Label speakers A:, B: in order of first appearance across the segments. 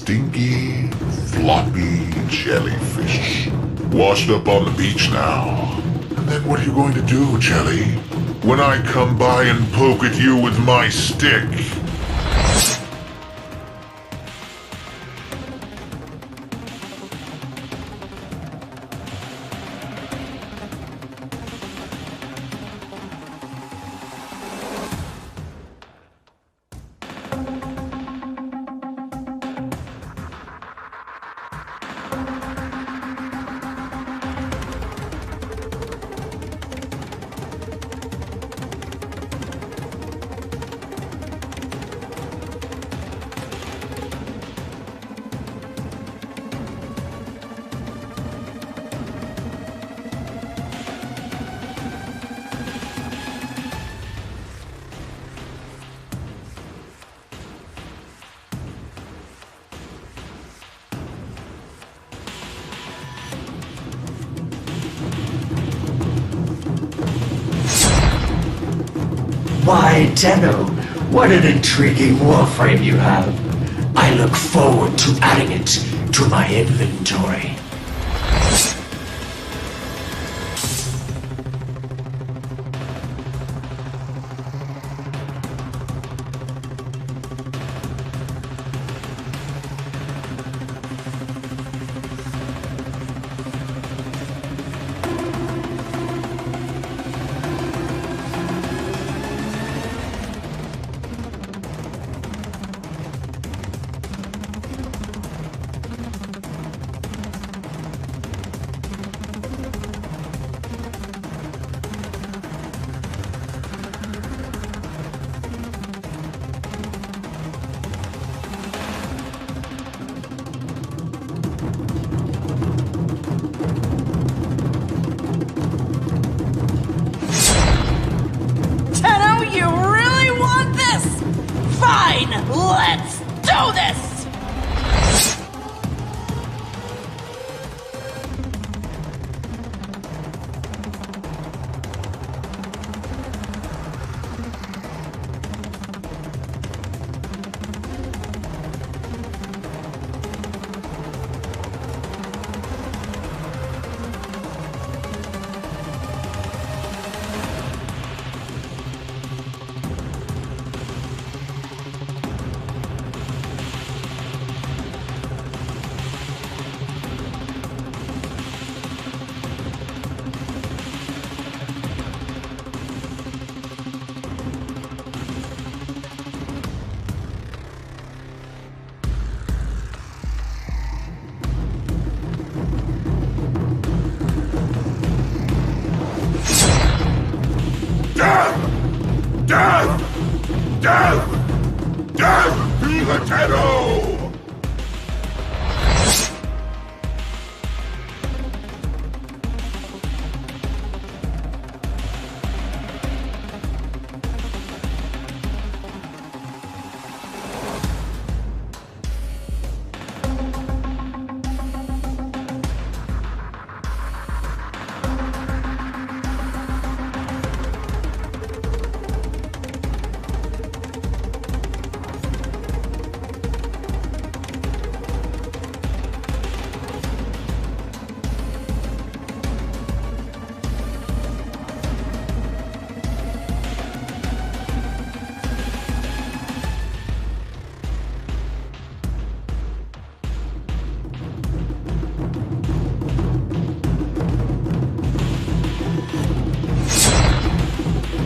A: stinky, floppy jellyfish. Washed up on the beach now. And then what are you going to do, Jelly? When I come by and poke at you with my stick?
B: Why, Tenno, what an intriguing warframe you have. I look forward to adding it to my inventory.
C: Let's do this!
A: Death to the Tenno!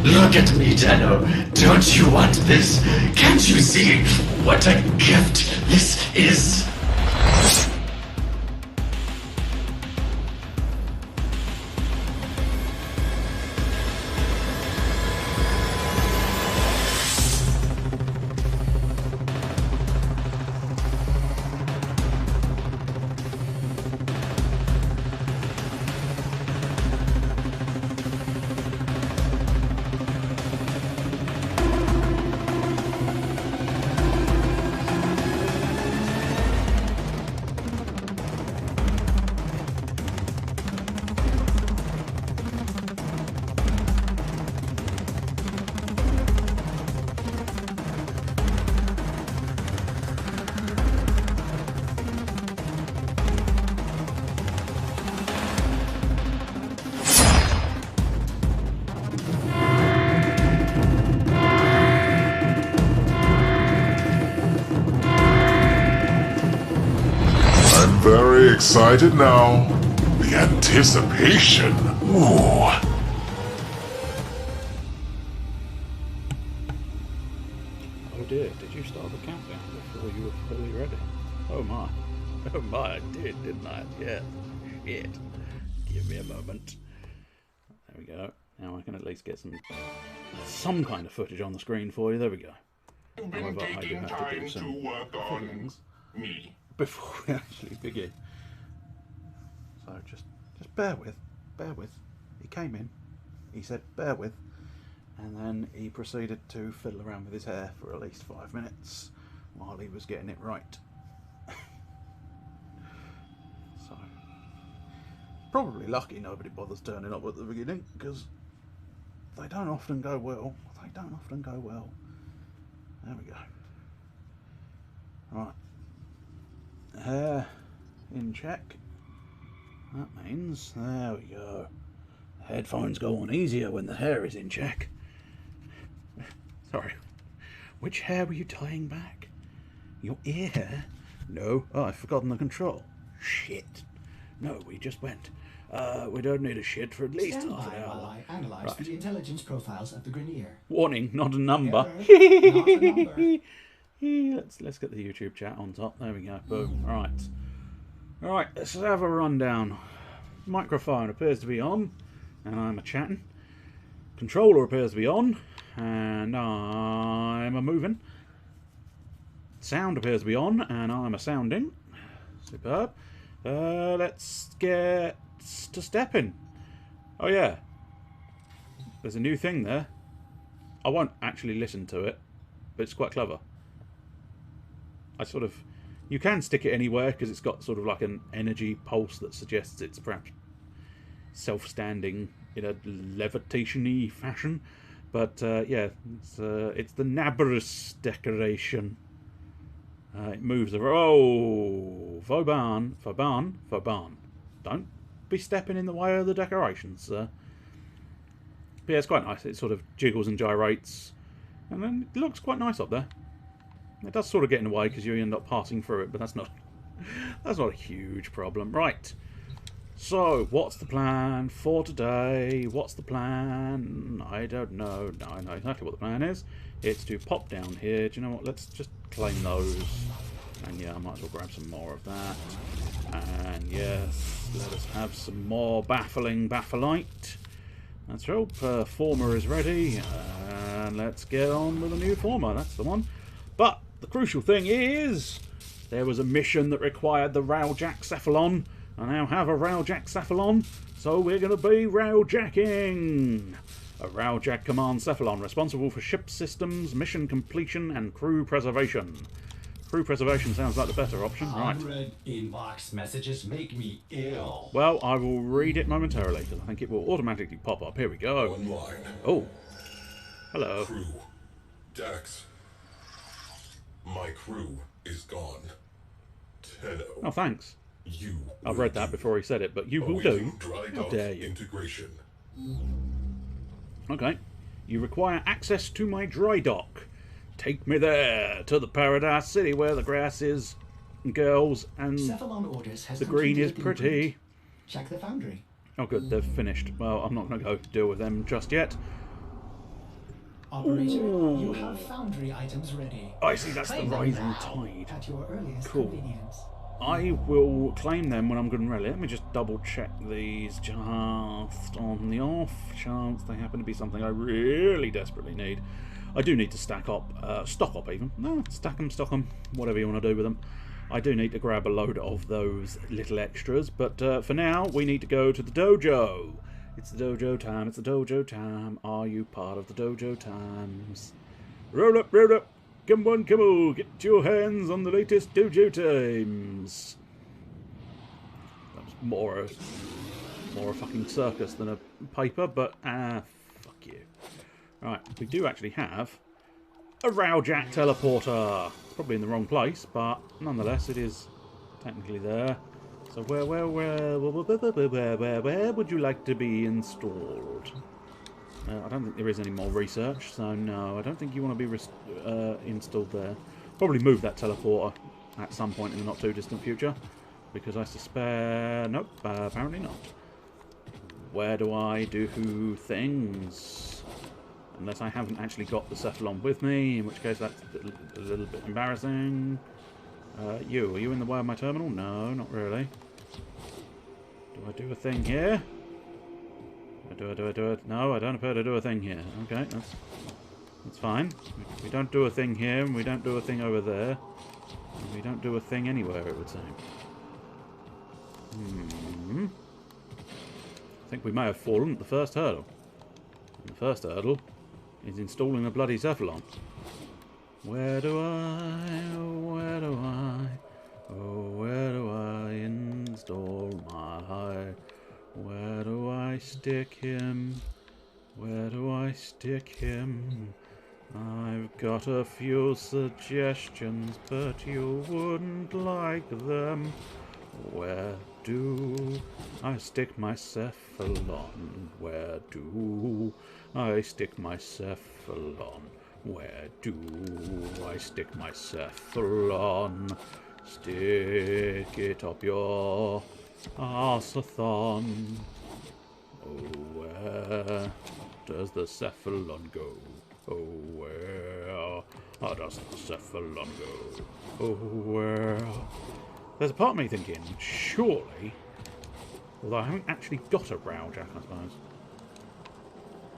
B: Look at me, Tenno. Don't you want this? Can't you see what a gift this is?
A: very excited now. The anticipation. Ooh.
D: Oh dear, did you start the countdown before you were fully ready? Oh my. Oh my, I did, didn't I? Yeah. Shit. Give me a moment. There we go. Now I can at least get some kind of footage on the screen for you. There we go. However, I do have to do some things before we actually begin. So just bear with. He came in, he said bear with, and then he proceeded to fiddle around with his hair for at least 5 minutes while he was getting it right. So, probably lucky nobody bothers turning up at the beginning, because they don't often go well. There we go. Right. Hair in check. That means, there we go. The headphones go on easier when the hair is in check. Sorry. Which hair were you tying back? Your ear hair? No. Oh, I've forgotten the control. Shit. No, we just went. We don't need a shit for at least
B: Stand
D: half
B: by
D: an hour.
B: while I analyze the intelligence profiles of the Grineer.
D: Warning, not a number.
B: Error, not a number.
D: Let's get the YouTube chat on top. There we go. Boom. Alright, let's have a rundown. Microphone appears to be on, and I'm a chatting. Controller appears to be on, and I'm a moving. Sound appears to be on, and I'm a sounding. Superb. Let's get to stepping. Oh yeah, there's a new thing there. I won't actually listen to it, but it's quite clever. You can stick it anywhere because it's got sort of like an energy pulse that suggests it's perhaps self-standing in a levitation-y fashion. But yeah, it's the Nabrus decoration. It moves over. Oh, Vauban. Don't be stepping in the way of the decorations. But yeah, it's quite nice. It sort of jiggles and gyrates, and then it looks quite nice up there. It does sort of get in the way because you end up passing through it, but that's not a huge problem. Right. So, what's the plan for today? What's the plan? I don't know. No, I know exactly what the plan is. It's to pop down here. Do you know what? Let's just claim those. And yeah, I might as well grab some more of that. And yes, let us have some more baffling bafflite. That's right. Former is ready. And let's get on with the new former. That's the one. But the crucial thing is, there was a mission that required the Railjack Cephalon. I now have a Railjack Cephalon, so we're going to be Railjacking. A Railjack Command Cephalon, responsible for ship systems, mission completion, and crew preservation. Crew preservation sounds like the better option, right?
B: Unread inbox messages make me ill.
D: Well, I will read it momentarily, because I think it will automatically pop up. Here we go.
A: Online.
D: Oh. Hello.
A: Crew. Dax. My crew is gone. Tenno.
D: Oh, thanks.
A: You.
D: I've read that before he said it, but you will do. How dare you?
A: Integration.
D: Okay. You require access to my dry dock. Take me there, to the Paradise City where the grass is girls and
B: Cephalon orders has
D: the green is
B: completed
D: pretty.
B: input. Check the foundry.
D: Oh good, they've finished. Well, I'm not going to go deal with them just yet.
B: Operator,
D: Ooh.
B: you have foundry items ready.
D: I see, that's the
B: Claim them
D: rising
B: now
D: tide.
B: at your earliest
D: Cool.
B: convenience.
D: I will claim them when I'm good and ready. Let me just double check these just on the off chance they happen to be something I really desperately need. I do need to stock up even. No, stack them, stock them, whatever you want to do with them. I do need to grab a load of those little extras, but for now we need to go to the dojo. It's the dojo time, it's the dojo time. Are you part of the dojo times? Roll up, come on, get your hands on the latest dojo times. That was more a fucking circus than a paper, but fuck you. Right, we do actually have a Railjack teleporter. Probably in the wrong place, but nonetheless it is technically there. So where would you like to be installed? I don't think there is any more research, so no, I don't think you want to be installed there. Probably move that teleporter at some point in the not too distant future. Because I suspect... Nope, apparently not. Where do I do things? Unless I haven't actually got the Cephalon with me, in which case that's a little bit embarrassing. Are you in the way of my terminal? No, not really. Do I do a thing here? Do it? No, I don't appear to do a thing here. Okay, that's fine. We don't do a thing here, and we don't do a thing over there. And we don't do a thing anywhere, it would seem. I think we may have fallen at the first hurdle. And the first hurdle is installing a bloody Cephalon. Where do I install my... Where do I stick him? Where do I stick him? I've got a few suggestions, but you wouldn't like them. Where do I stick my Cephalon? Where do I stick my Cephalon? Where do I stick my Cephalon? Stick it up your arse-a-thon. Oh, where does the Cephalon go? Oh, where does the Cephalon go? Oh, where... There's a part of me thinking, surely, although I haven't actually got a Railjack, I suppose.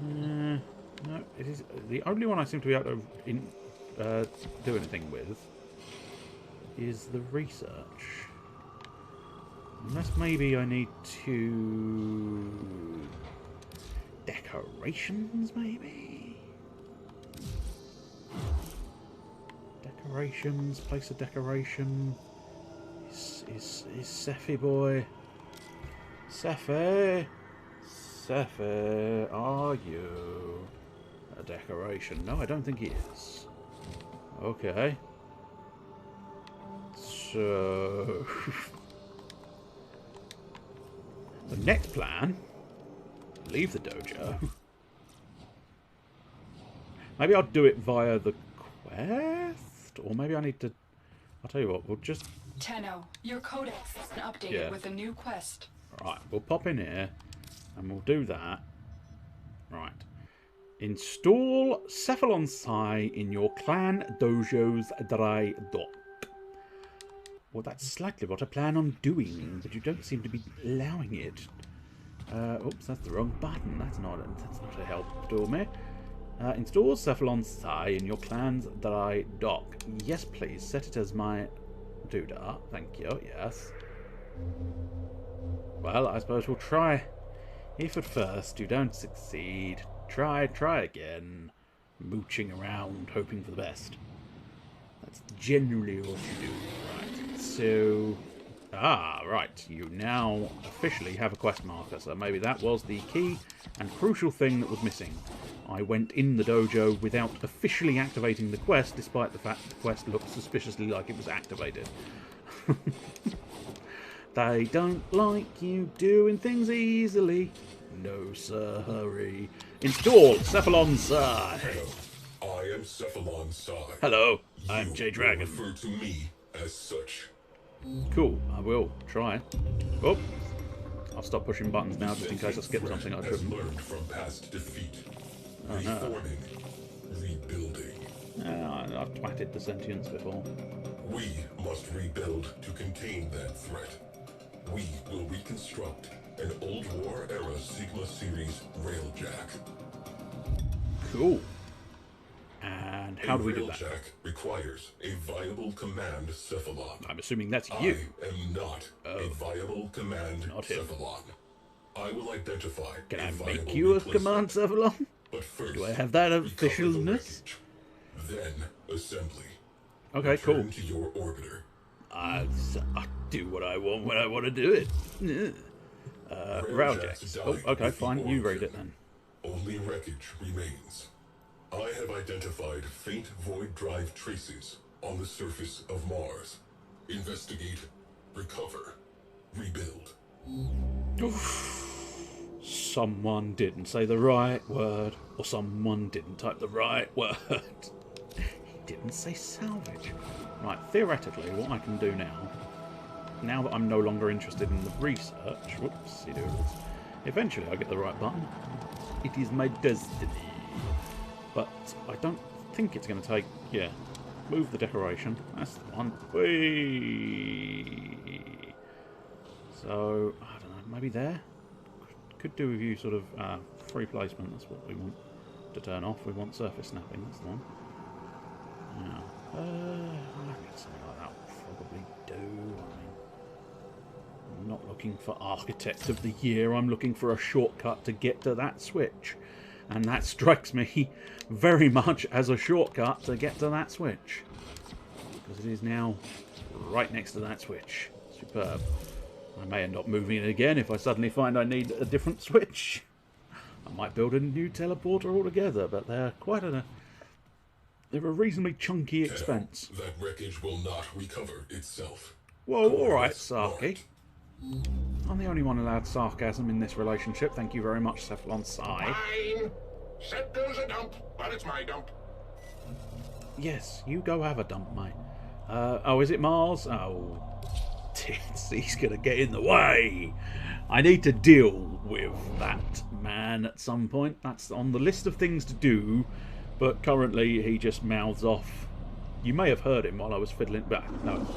D: No, it is the only one I seem to be able to do anything with is the research. Unless maybe I need to... Decorations, maybe? Decorations, place a decoration. Is Sephi boy? Sephi, are you a decoration? No, I don't think he is. Okay. So... the next plan... Leave the dojo. Maybe I'll do it via the quest? Or maybe I need to... I'll tell you what, we'll just...
E: Tenno, your codex has been updated with a new quest.
D: Right, we'll pop in here and we'll do that. Right. Install Cephalon Psi in your clan dojo's dry dock. Well, that's slightly what I plan on doing, but you don't seem to be allowing it. Oops, that's the wrong button. That's not a help to me. Install Cephalon Psi in your clan's dry dock. Yes, please. Set it as my doodah. Thank you. Yes. Well, I suppose we'll try. If at first you don't succeed, try again. Mooching around, hoping for the best. That's generally what you do. Right. So... right. You now officially have a quest marker. So maybe that was the key and crucial thing that was missing. I went in the dojo without officially activating the quest, despite the fact the quest looked suspiciously like it was activated. They don't like you doing things easily. No, sir, hurry. Install Cephalon Psi.
A: Hello, I am Cephalon Psi.
D: Hello, I'm J Dragon.
A: Refer to me as such.
D: Cool, I will try. Oh, I'll stop pushing buttons now just in case I skip something I shouldn't.
A: Learned from past defeat.
D: Oh, no.
A: Reforming, rebuilding.
D: I've twatted the sentience before.
A: We must rebuild to contain that threat. We will reconstruct an old war-era Sigma series Railjack.
D: Cool. And how do we do that?
A: Railjack requires a viable command Cephalon.
D: I'm assuming that's you.
A: I am not a viable command
D: Not him.
A: Cephalon. I will identify.
D: Can
A: a
D: I
A: viable
D: make you a
A: replacement.
D: command Cephalon?
A: But first,
D: Do I have that
A: recover the
D: officialness?
A: wreckage. Then assembly.
D: Okay, cool.
A: Return to your orbiter.
D: I do what I want when I want to do it.
A: Railjack's
D: Railjack. Oh,
A: died
D: okay,
A: with the
D: fine. You read
A: origin.
D: it then.
A: Only wreckage remains. I have identified faint void drive traces on the surface of Mars. Investigate, recover, rebuild.
D: Someone didn't say the right word, or someone didn't type the right word. He didn't say salvage. Right, theoretically, what I can do now now that I'm no longer interested in the research, whoopsie doodles, eventually I get the right button. It is my destiny. But I don't think it's going to take... Yeah, move the decoration. That's the one. Whee! So, I don't know, maybe there? Could do with you sort of free placement. That's what we want to turn off. We want surface snapping. That's the one. Yeah. I reckon something like that will probably do. I mean, I'm not looking for Architect of the Year. I'm looking for a shortcut to get to that switch. And that strikes me very much as a shortcut to get to that switch. Because it is now right next to that switch. Superb. I may end up moving it again if I suddenly find I need a different switch. I might build a new teleporter altogether, but they're they're a reasonably chunky expense.
F: That wreckage will not recover itself.
D: Whoa, alright, Saki. I'm the only one allowed sarcasm in this relationship. Thank you very much, Cephalon Sai.
A: Fine. Set goes a dump, but it's my dump.
D: Yes, you go have a dump, mate. Oh, is it Mars? Oh, tits, he's gonna get in the way. I need to deal with that man at some point. That's on the list of things to do, but currently he just mouths off. You may have heard him while I was fiddling. But no,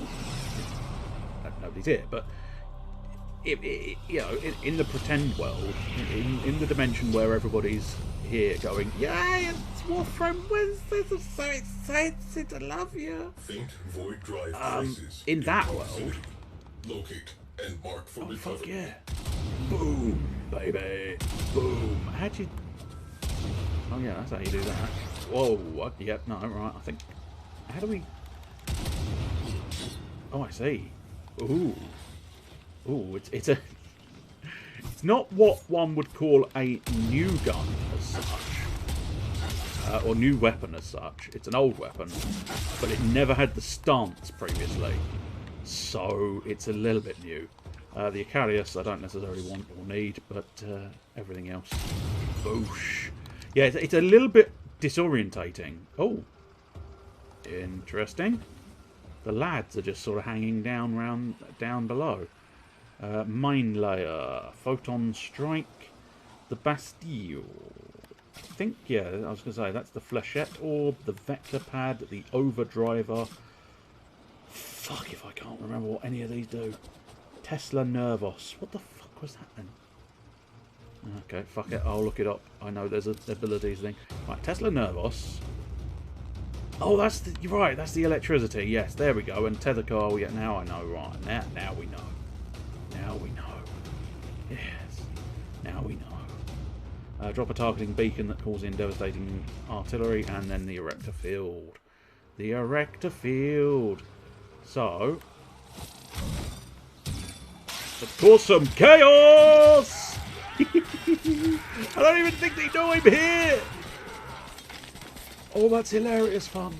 D: nobody's here. But you know, in the pretend world, in the dimension where everybody's here going, yay, it's Warframe Wednesdays, I'm so excited to love you.
F: Faint void drive traces.
D: In that world,
F: locate and mark for recovery.
D: Fuck yeah. Boom, baby. Boom. How'd you... Oh yeah, that's how you do that. Whoa, what? Yep, no, right, I think... How do we... Oh, I see. Ooh. Ooh, it's a... It's not what one would call a new gun as such. Or new weapon as such. It's an old weapon. But it never had the stance previously. So it's a little bit new. The Icarius I don't necessarily want or need, but everything else. Boosh. Yeah, it's a little bit disorientating. Oh. Interesting. The lads are just sort of hanging down below. Mine layer. Photon strike. The Bastille. I think, yeah, I was going to say, that's the Flechette orb, the Vector pad, the Overdriver. Fuck if I can't remember what any of these do. Tesla Nervos. What the fuck was that then? Okay, fuck it. I'll look it up. I know there's an abilities thing. Right, Tesla Nervos. Oh, you're right. That's the electricity. Yes, there we go. And Tether Car. Yeah, now I know. Right, now we know. Now we know. Yes. Now we know. Drop a targeting beacon that calls in devastating artillery, and then the Erector Field. The Erector Field. So, let's cause some chaos! I don't even think they know I'm here! Oh, that's hilarious fun.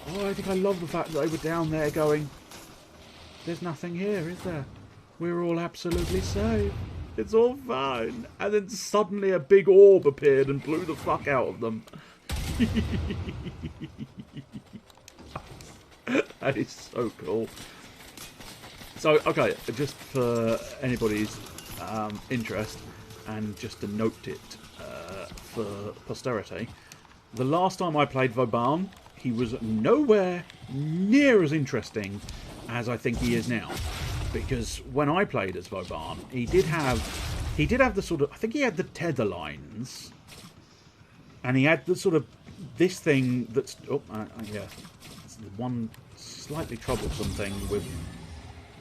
D: Oh, I think I love the fact that they were down there going, there's nothing here, is there? We're all absolutely safe. It's all fine. And then suddenly a big orb appeared and blew the fuck out of them. That is so cool. So, okay, just for anybody's interest, and just to note it for posterity, the last time I played Vauban, he was nowhere near as interesting as I think he is now. Because when I played as Vauban, he did have the sort of, I think he had the tether lines, and he had the sort of this thing that's yeah, it's the one slightly troublesome thing with,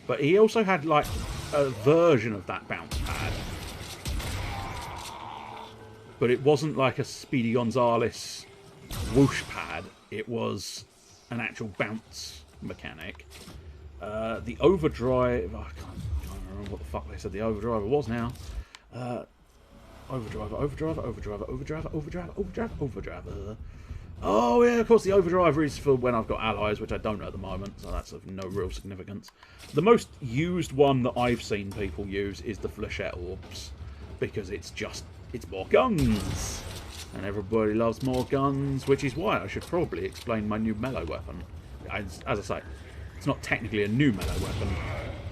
D: but he also had like a version of that bounce pad, but it wasn't like a Speedy Gonzales whoosh pad. It was an actual bounce mechanic. The overdrive, I can't remember what the fuck they said the overdriver was now. Overdriver. Oh yeah, of course the overdriver is for when I've got allies, which I don't at the moment, so that's of no real significance. The most used one that I've seen people use is the Flechette orbs, because it's more guns, and everybody loves more guns, which is why I should probably explain my new melee weapon. As I say, It's not technically a new melee weapon.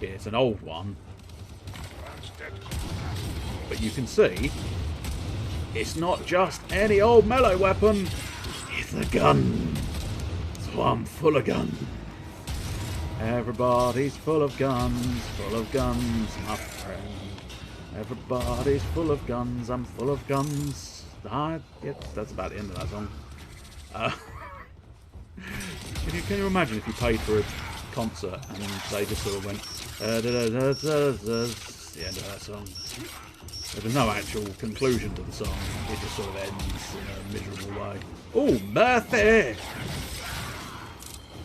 D: It's an old one. But you can see, it's not just any old melee weapon. It's a gun. So I'm full of guns. Everybody's full of guns, my friend. Everybody's full of guns, I'm full of guns. That's about the end of that song. Can you imagine if you paid for a concert and they just sort of went the end of that song? There's no actual conclusion to the song. It just sort of ends in a miserable way. Oh, Murphy!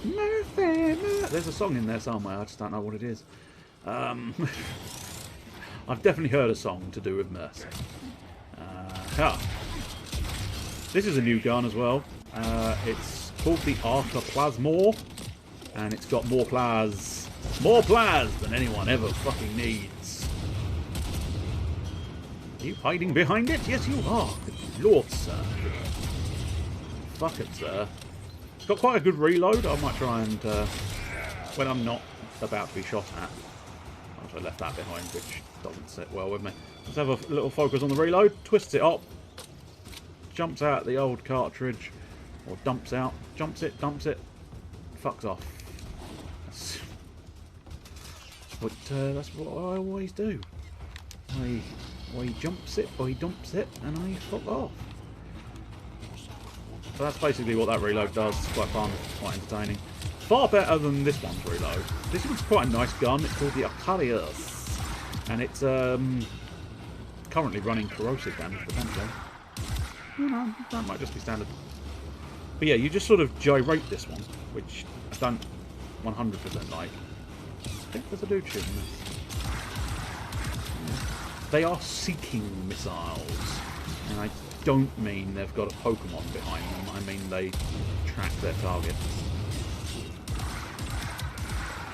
D: Murphy! There's a song in there somewhere. I just don't know what it is. I've definitely heard a song to do with Mercy. This is a new gun as well. It's called the Arcoplasmor, and it's got more plas than anyone ever fucking needs. Are you hiding behind it? Yes, you are. Good Lord, sir. Fuck it, sir. It's got quite a good reload. I might try and, when I'm not about to be shot at. I left that behind, which doesn't sit well with me. Let's have a little focus on the reload. Twists it up. Jumps out the old cartridge. Or dumps out. Jumps it, dumps it. Fucks off. That's what I always do. I jumps it, or he dumps it, and I fuck off. So that's basically what that reload does. It's quite fun, quite entertaining. Far better than this one's reload. This one's quite a nice gun. It's called the Arcarius. And it's currently running corrosive damage potentially. No, that might just be standard. But yeah, you just sort of gyrate this one, which I don't 100% like. I think there's a dude shooting this. They are seeking missiles. And I don't mean they've got a Pokemon behind them. I mean they track their targets.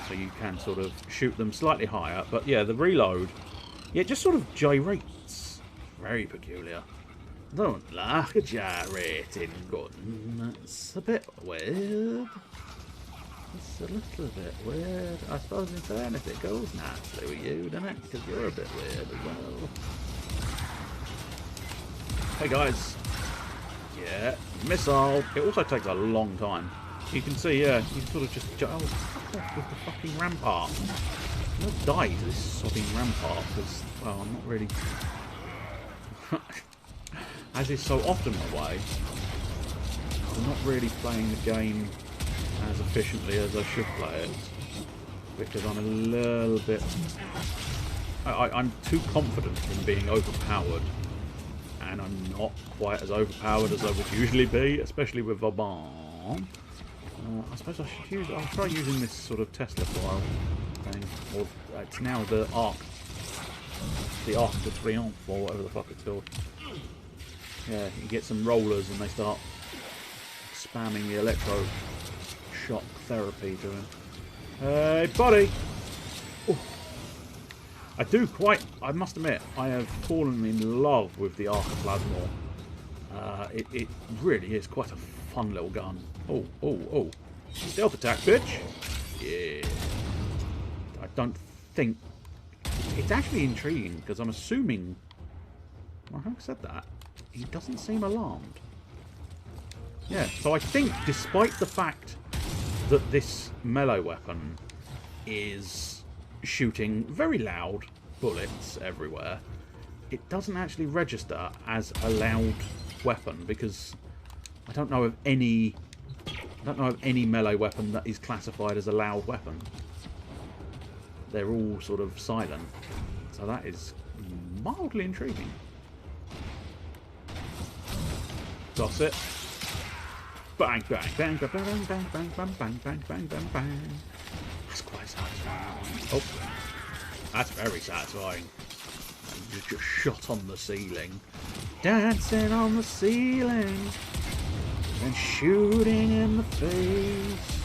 D: So you can sort of shoot them slightly higher. But yeah, the reload, yeah, it just sort of gyrates. Very peculiar. Don't like a gyrating gun. It's a bit weird. It's a little bit weird. I suppose in fairness it goes nicely with you, doesn't it? Because you're a bit weird as well. Hey guys. Yeah, missile. It also takes a long time. You can see, yeah, you sort of just... Oh, fuck off with the fucking rampart. I'll die to this sodding rampart because, well, I'm not really... As is so often my way, I'm not really playing the game as efficiently as I should play it. Because I'm a little bit... I'm too confident in being overpowered. And I'm not quite as overpowered as I would usually be, especially with a bomb. I suppose I should use... I'll try using this sort of Tesla file thing. Or it's now the Arc. The Arc de Triomphe, or whatever the fuck it's called. Yeah, you get some rollers and they start spamming the electro shock therapy to him. Hey, buddy! Ooh. I must admit, I have fallen in love with the Arcoplasmor. It really is quite a fun little gun. Oh. Stealth attack, bitch! Yeah. I don't think... It's actually intriguing, because I'm assuming... Well, having said that, he doesn't seem alarmed. Yeah, so I think, despite the fact that this melee weapon is shooting very loud bullets everywhere, it doesn't actually register as a loud weapon, because I don't know of any melee weapon that is classified as a loud weapon. They're all sort of silent, so that is mildly intriguing. Toss it. Bang, bang, bang, bang, bang, bang, bang, bang, bang, bang, bang, bang, bang. That's quite satisfying. Oh, that's very satisfying. You just shot on the ceiling. Dancing on the ceiling. And shooting in the face.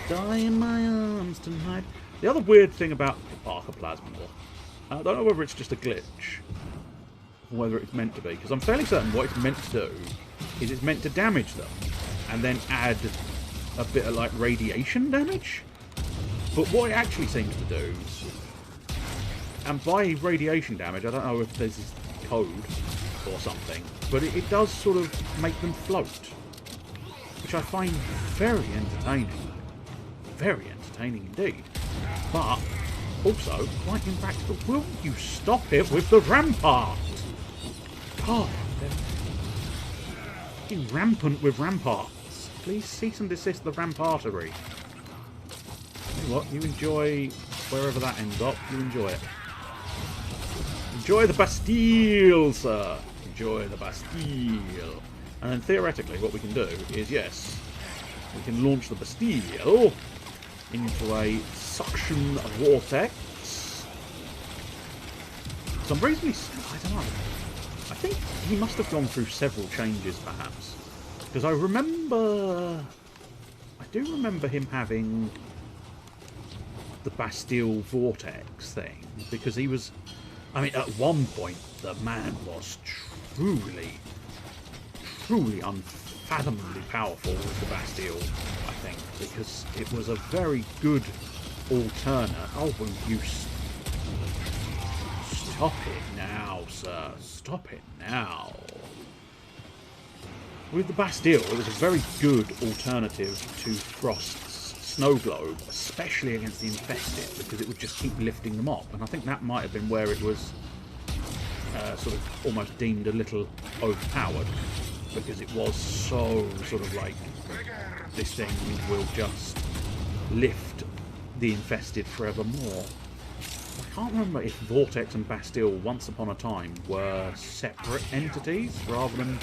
D: Die in my arms tonight. The other weird thing about Arcoplasmor, I don't know whether it's just a glitch, or whether it's meant to be, because I'm fairly certain what it's meant to do is it's meant to damage them, and then add a bit of like radiation damage. But what it actually seems to do, and by radiation damage, I don't know if this is code or something, but it does sort of make them float, which I find very entertaining. Very entertaining indeed. But also quite impractical. Will you stop it with the rampart? God, they're fucking rampant with ramparts. Please cease and desist the rampartery. Tell you what, you enjoy wherever that ends up, you enjoy it. Enjoy the Bastille, sir. Enjoy the Bastille. And then theoretically what we can do is, yes, we can launch the Bastille into a suction vortex. Some reason I don't know. I think he must have gone through several changes, perhaps, because I do remember him having the Bastille vortex thing, because he was, I mean, at one point the man was truly unfathomably powerful with the Bastille, I think, because it was a very good alternate. Oh, will you stop it now, sir? Stop it now. With the Bastille, it was a very good alternative to Frost's snow globe, especially against the infested, because it would just keep lifting them up. And I think that might have been where it was sort of almost deemed a little overpowered, because it was so sort of like, this thing will just lift the infested forevermore. I can't remember if Vortex and Bastille once upon a time were separate entities rather than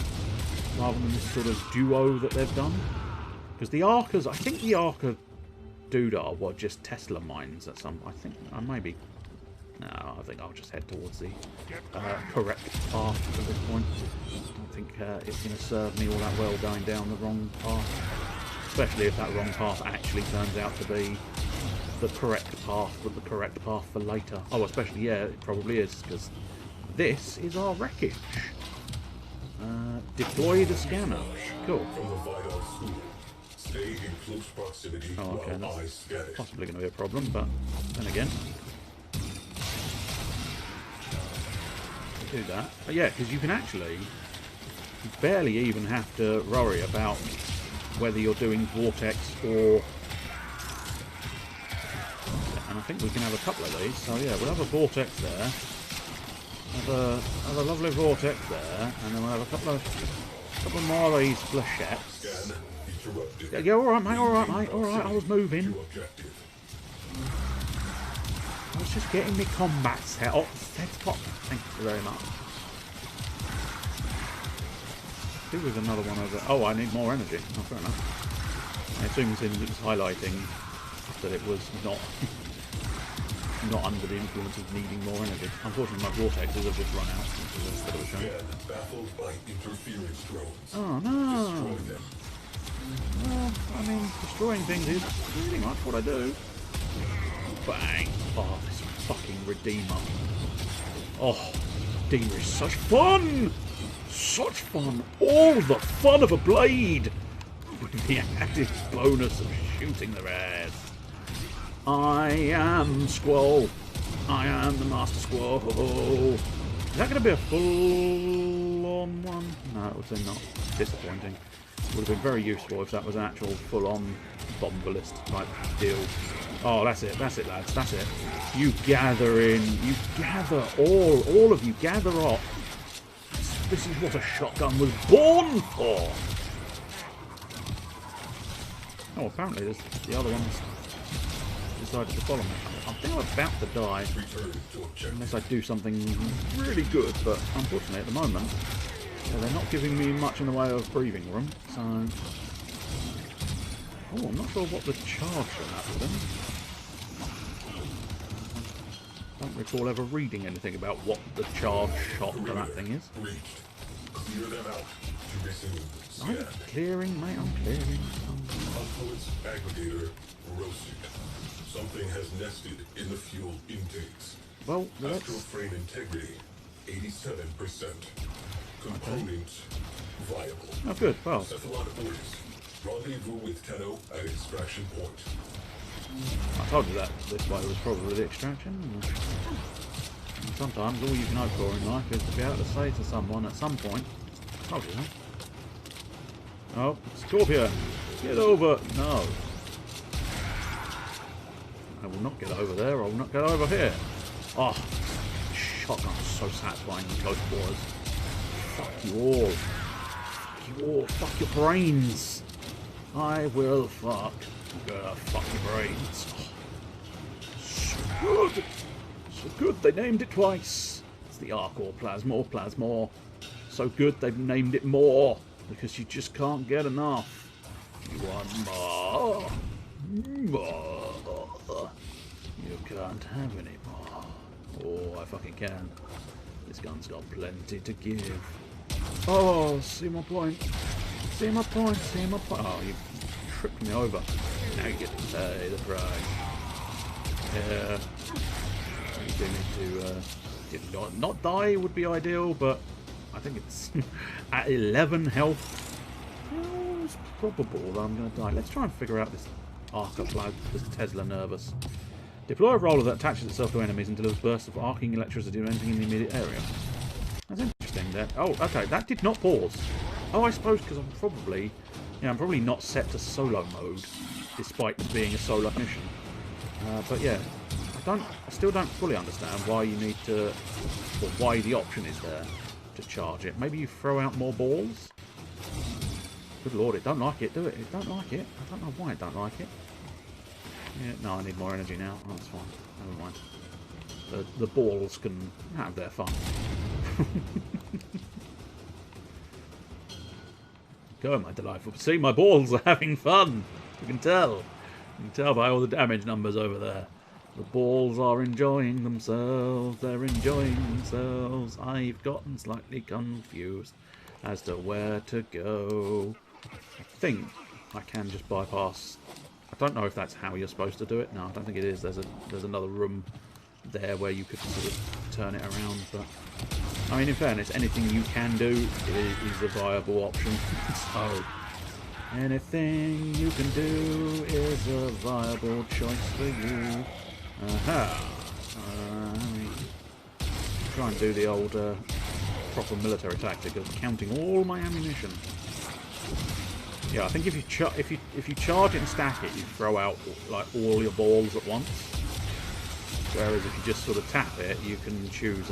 D: this sort of duo that they've done. Because the Arcas, I think the Arca Doodah were just Tesla mines at some. I think I maybe. No, I think I'll just head towards the correct path at this point. I don't think it's going to serve me all that well going down the wrong path. Especially if that wrong path actually turns out to be the correct path, but the correct path for later. Oh, especially, yeah, it probably is, because this is our wreckage. Deploy the scanner. Cool.
F: From the Vidal School. Stay in close proximity
D: Oh, okay,
F: while I
D: that's
F: scan it.
D: possibly going to be a problem, but then again, do that. But yeah, because you can actually, you barely even have to worry about whether you're doing Vortex or... And I think we can have a couple of these, so yeah, we'll have a Vortex there. Have a lovely Vortex there, and then we'll have a couple of more of these flechettes. Yeah, alright mate, alright, I was moving. I was just getting my combat set up. Thank you very much. Do with another one over. Oh, I need more energy. Oh, fair enough. I assume since it was highlighting that it was not under the influence of needing more energy. Unfortunately, my vortexes have just run out, which is a bit of a shame.
F: Baffled by interference drones.
D: Oh no!
F: Destroy them.
D: Well, I mean, destroying things is pretty much what I do. Bang! Oh, this fucking Redeemer. Oh, Redeemer is such fun! Such fun! All the fun of a blade! With the added bonus of shooting their ass. I am Squall. I am the Master Squall. Is that going to be a full-on one? No, it was not. Disappointing. Would have been very useful if that was an actual full-on bomb ballist type deal. Oh, that's it, lads, that's it. You gather in, you gather, all of you gather up. This is what a shotgun was born for. Oh, apparently there's the other ones decided to follow me. I think I'm about to die, unless I do something really good, but unfortunately at the moment, they're not giving me much in the way of breathing room, so... Oh, I'm not sure what the charge on that would be. I don't recall ever reading anything about what the charge shot to that thing is.
F: Clear them out to resume scan.
D: I'm clearing, mate, I'm clearing.
F: Poet's aggregator roasted. Something has nested in the fuel intakes.
D: Well, let's...
F: Astral frame integrity, 87%. Components viable.
D: Oh, good, well...
F: Cephalon orders. Rendezvous with Tenno at extraction point.
D: I told you that this way was probably the extraction. And sometimes all you can hope for in life is to be able to say to someone at some point, told you that. Oh, Scorpion, get over. No. I will not get over there. I will not get over here. Oh, shotgun's so satisfying in close quarters. Fuck you all. Fuck you all. Fuck your brains. I will fuck. I'm gonna fuck your brains. Oh, so good. So good. They named it twice. It's the Arc or Plasmor. Plasmor. So good they've named it more. Because you just can't get enough. You want more. More. You can't have any more. Oh, I fucking can. This gun's got plenty to give. Oh, see my point. See my point. See my point. Oh, you tripped me over. Now you get to pay the price. Yeah. You do need to not die would be ideal, but I think it's at 11 health. Oh, it's probable that I'm going to die. Let's try and figure out this Arcoplasm, this Tesla Nervous. Deploy a roller that attaches itself to enemies and delivers bursts of arcing electricity to anything in the immediate area. That's interesting. There. Oh, okay. That did not pause. Oh, I suppose because I'm probably not set to solo mode, despite being a solo mission. But yeah, I still don't fully understand why you need to, or why the option is there to charge it. Maybe you throw out more balls? Good lord, it don't like it, do it? It don't like it. I don't know why it don't like it. Yeah, no, I need more energy now. Oh, that's fine. Never mind. The balls can have their fun. Go, my delightful. See, my balls are having fun. You can tell. You can tell by all the damage numbers over there. The balls are enjoying themselves. They're enjoying themselves. I've gotten slightly confused as to where to go. I think I can just bypass. I don't know if that's how you're supposed to do it. No, I don't think it is. There's another room there where you could sort of turn it around. But I mean, in fairness, anything you can do is a viable option. So anything you can do is a viable choice for you. Aha! Try and do the old proper military tactic of counting all my ammunition. Yeah, I think if you charge it and stack it, you throw out like all your balls at once. Whereas if you just sort of tap it, you can choose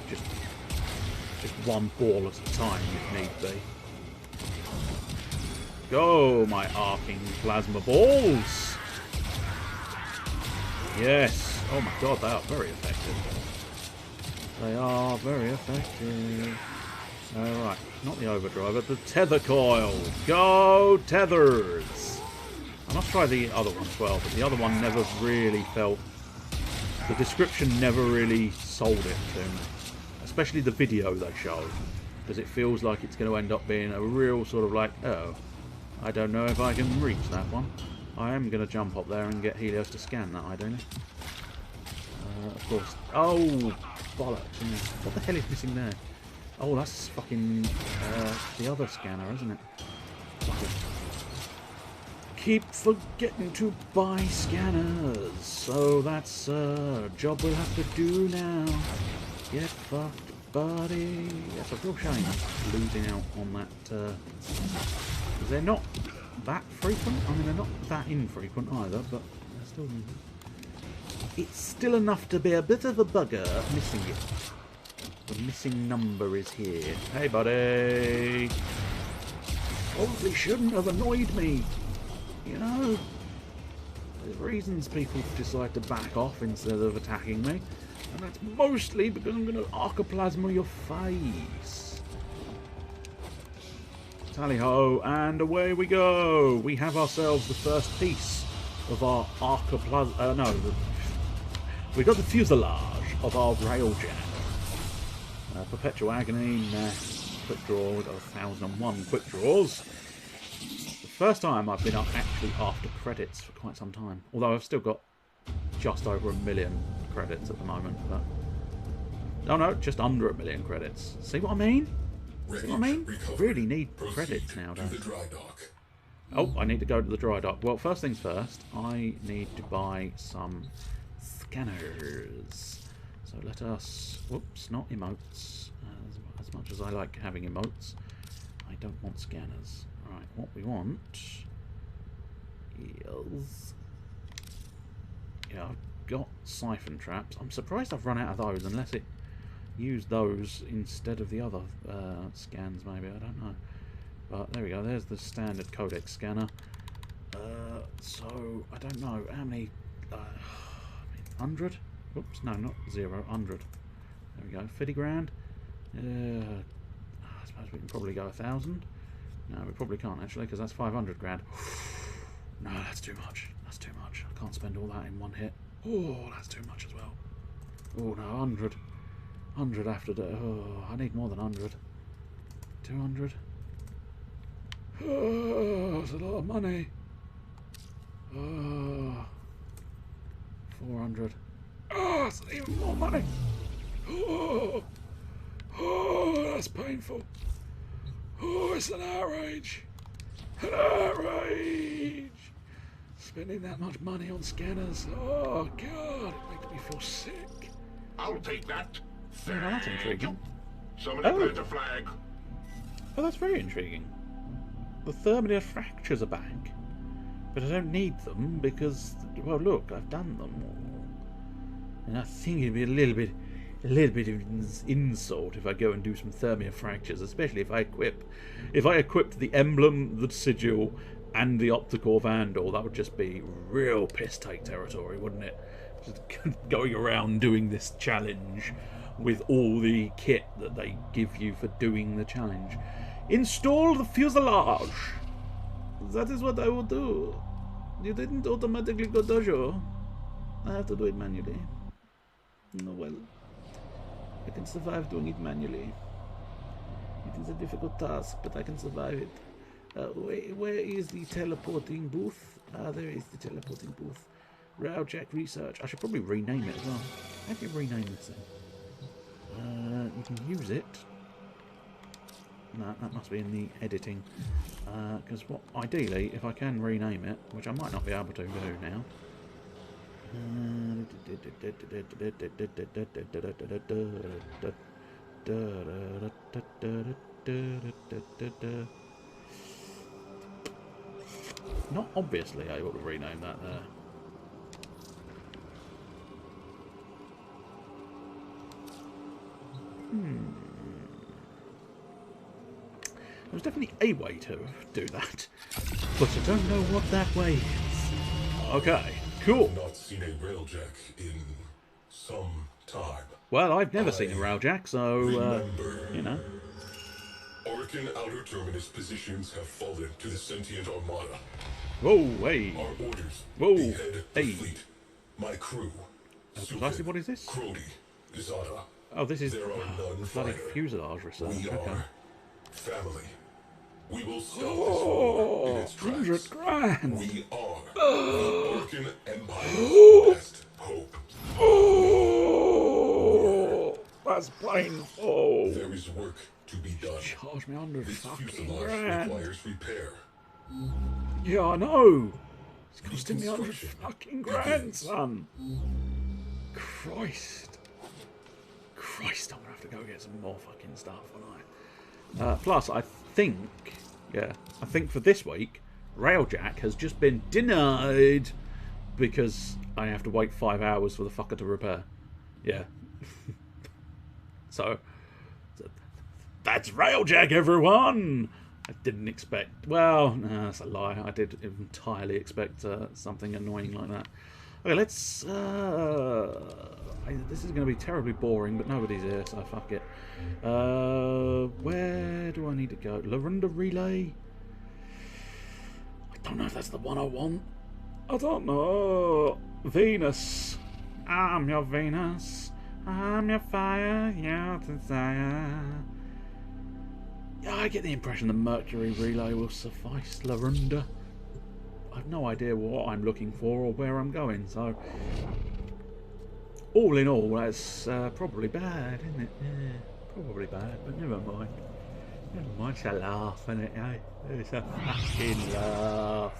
D: just one ball at a time if need be. Go, my arcing plasma balls! Yes. Oh my god, they are very effective. They are very effective. Alright, not the overdrive, but the tether coil. Go, tethers! I must try the other one as well, but the other one never really felt... The description never really sold it to me. Especially the video they showed. Because it feels like it's going to end up being a real sort of like, oh, I don't know if I can reach that one. I am going to jump up there and get Helios to scan that, ideally. Of course. Oh, bollocks. Yeah. What the hell is missing there? Oh, that's fucking the other scanner, isn't it? Keep forgetting to buy scanners. So that's a job we'll have to do now. Get fucked, buddy. That's a real shame losing out on that. They're not that frequent. I mean, they're not that infrequent either, but they're still... It's still enough to be a bit of a bugger missing it. The missing number is here. Hey, buddy. Probably shouldn't have annoyed me. You know, there's reasons people decide to back off instead of attacking me. And that's mostly because I'm going to arcoplasma your face. Tally-ho, and away we go. We have ourselves the first piece of our arcoplasma... we got the fuselage of our Railjack. Perpetual Agony, nah. Quick draw, we got 1001 quick draws. The first time I've been up actually after credits for quite some time. Although I've still got just over 1 million credits at the moment. But no, just under 1 million credits. See what I mean? See what I mean? Really need credits nowadays.
F: The dry dock.
D: Oh, I need to go to the dry dock. Well, first things first, I need to buy some scanners. So let us... Whoops, not emotes. As much as I like having emotes, I don't want scanners. Right, what we want is... Yeah, I've got siphon traps. I'm surprised I've run out of those, unless it used those instead of the other scans, maybe. I don't know. But there we go. There's the standard codex scanner. So, I don't know. How many... 100? Oops, no, not 0. 100. There we go. 50 grand. I suppose we can probably go 1,000. No, we probably can't, actually, because that's 500 grand. No, that's too much. That's too much. I can't spend all that in one hit. Oh, that's too much as well. Oh, no, 100. 100 after the... Oh, I need more than 100. 200. Oh, that's a lot of money. Oh, 400. Oh, that's even more money. Oh, oh, that's painful. Oh, it's an outrage. An outrage. Spending that much money on scanners. Oh, God, it makes me feel sick.
A: I'll take that.
D: Oh, no, that's intriguing.
A: Somebody plant a flag.
D: Oh, that's very intriguing. The thermal fractures are back. But I don't need them because, well, look, I've done them all. And I think it'd be a little bit of an insult if I go and do some thermia fractures, especially if I equipped the emblem, the sigil, and the optical vandal. That would just be real piss take territory, wouldn't it? Just going around doing this challenge with all the kit that they give you for doing the challenge. Install the fuselage. That is what I will do. You didn't automatically go dojo. I have to do it manually. No, well, I can survive doing it manually. It is a difficult task, but I can survive it. Where is the teleporting booth? There is the teleporting booth. Railjack research. I should probably rename it as well. How do you rename this thing? You can use it. No, that must be in the editing. Because ideally, if I can rename it, which I might not be able to do now. Not obviously able to rename that there. There's definitely a way to do that, but I don't know what that way is. Okay, cool.
F: Not seen a Railjack in some time.
D: Well, I've never seen a Railjack, so, you know.
F: Orkin Outer Terminus positions have fallen to the sentient armada.
D: Whoa, hey.
F: Our orders.
D: Whoa,
F: Behead the
D: hey.
F: fleet. My crew.
D: Precisely what is this?
F: Crody. Zada.
D: Oh, this is
F: There are none
D: bloody
F: finer.
D: fuselage research.
F: We
D: Okay.
F: are family. We will stop this
D: Oh,
F: war in its
D: 100
F: tracks.
D: grand.
F: We are the Orkin Empire's best hope.
D: Oh, that's painful.
F: There is work to be done.
D: Charge me 100
F: This
D: fucking
F: fuselage
D: grand.
F: requires repair.
D: Yeah, I know. It's costing me 100
F: Reconstruction
D: fucking grand,
F: begins.
D: son. Christ, I'm gonna have to go get some more fucking stuff, aren't I? Plus, I think for this week, Railjack has just been denied because I have to wait 5 hours for the fucker to repair. Yeah. So that's Railjack, everyone. I didn't expect. Well, no, that's a lie. I did entirely expect something annoying like that. Okay, let's. This is going to be terribly boring, but nobody's here, so fuck it. Where do I need to go? Larunda Relay? I don't know if that's the one I want. I don't know. Venus. I'm your Venus. I'm your fire, your desire. Yeah, I get the impression the Mercury Relay will suffice. Larunda. I've no idea what I'm looking for or where I'm going, so all in all, that's probably bad, isn't it? Yeah, probably bad, but never mind. It's a laugh, isn't it? Eh? It's a fucking laugh.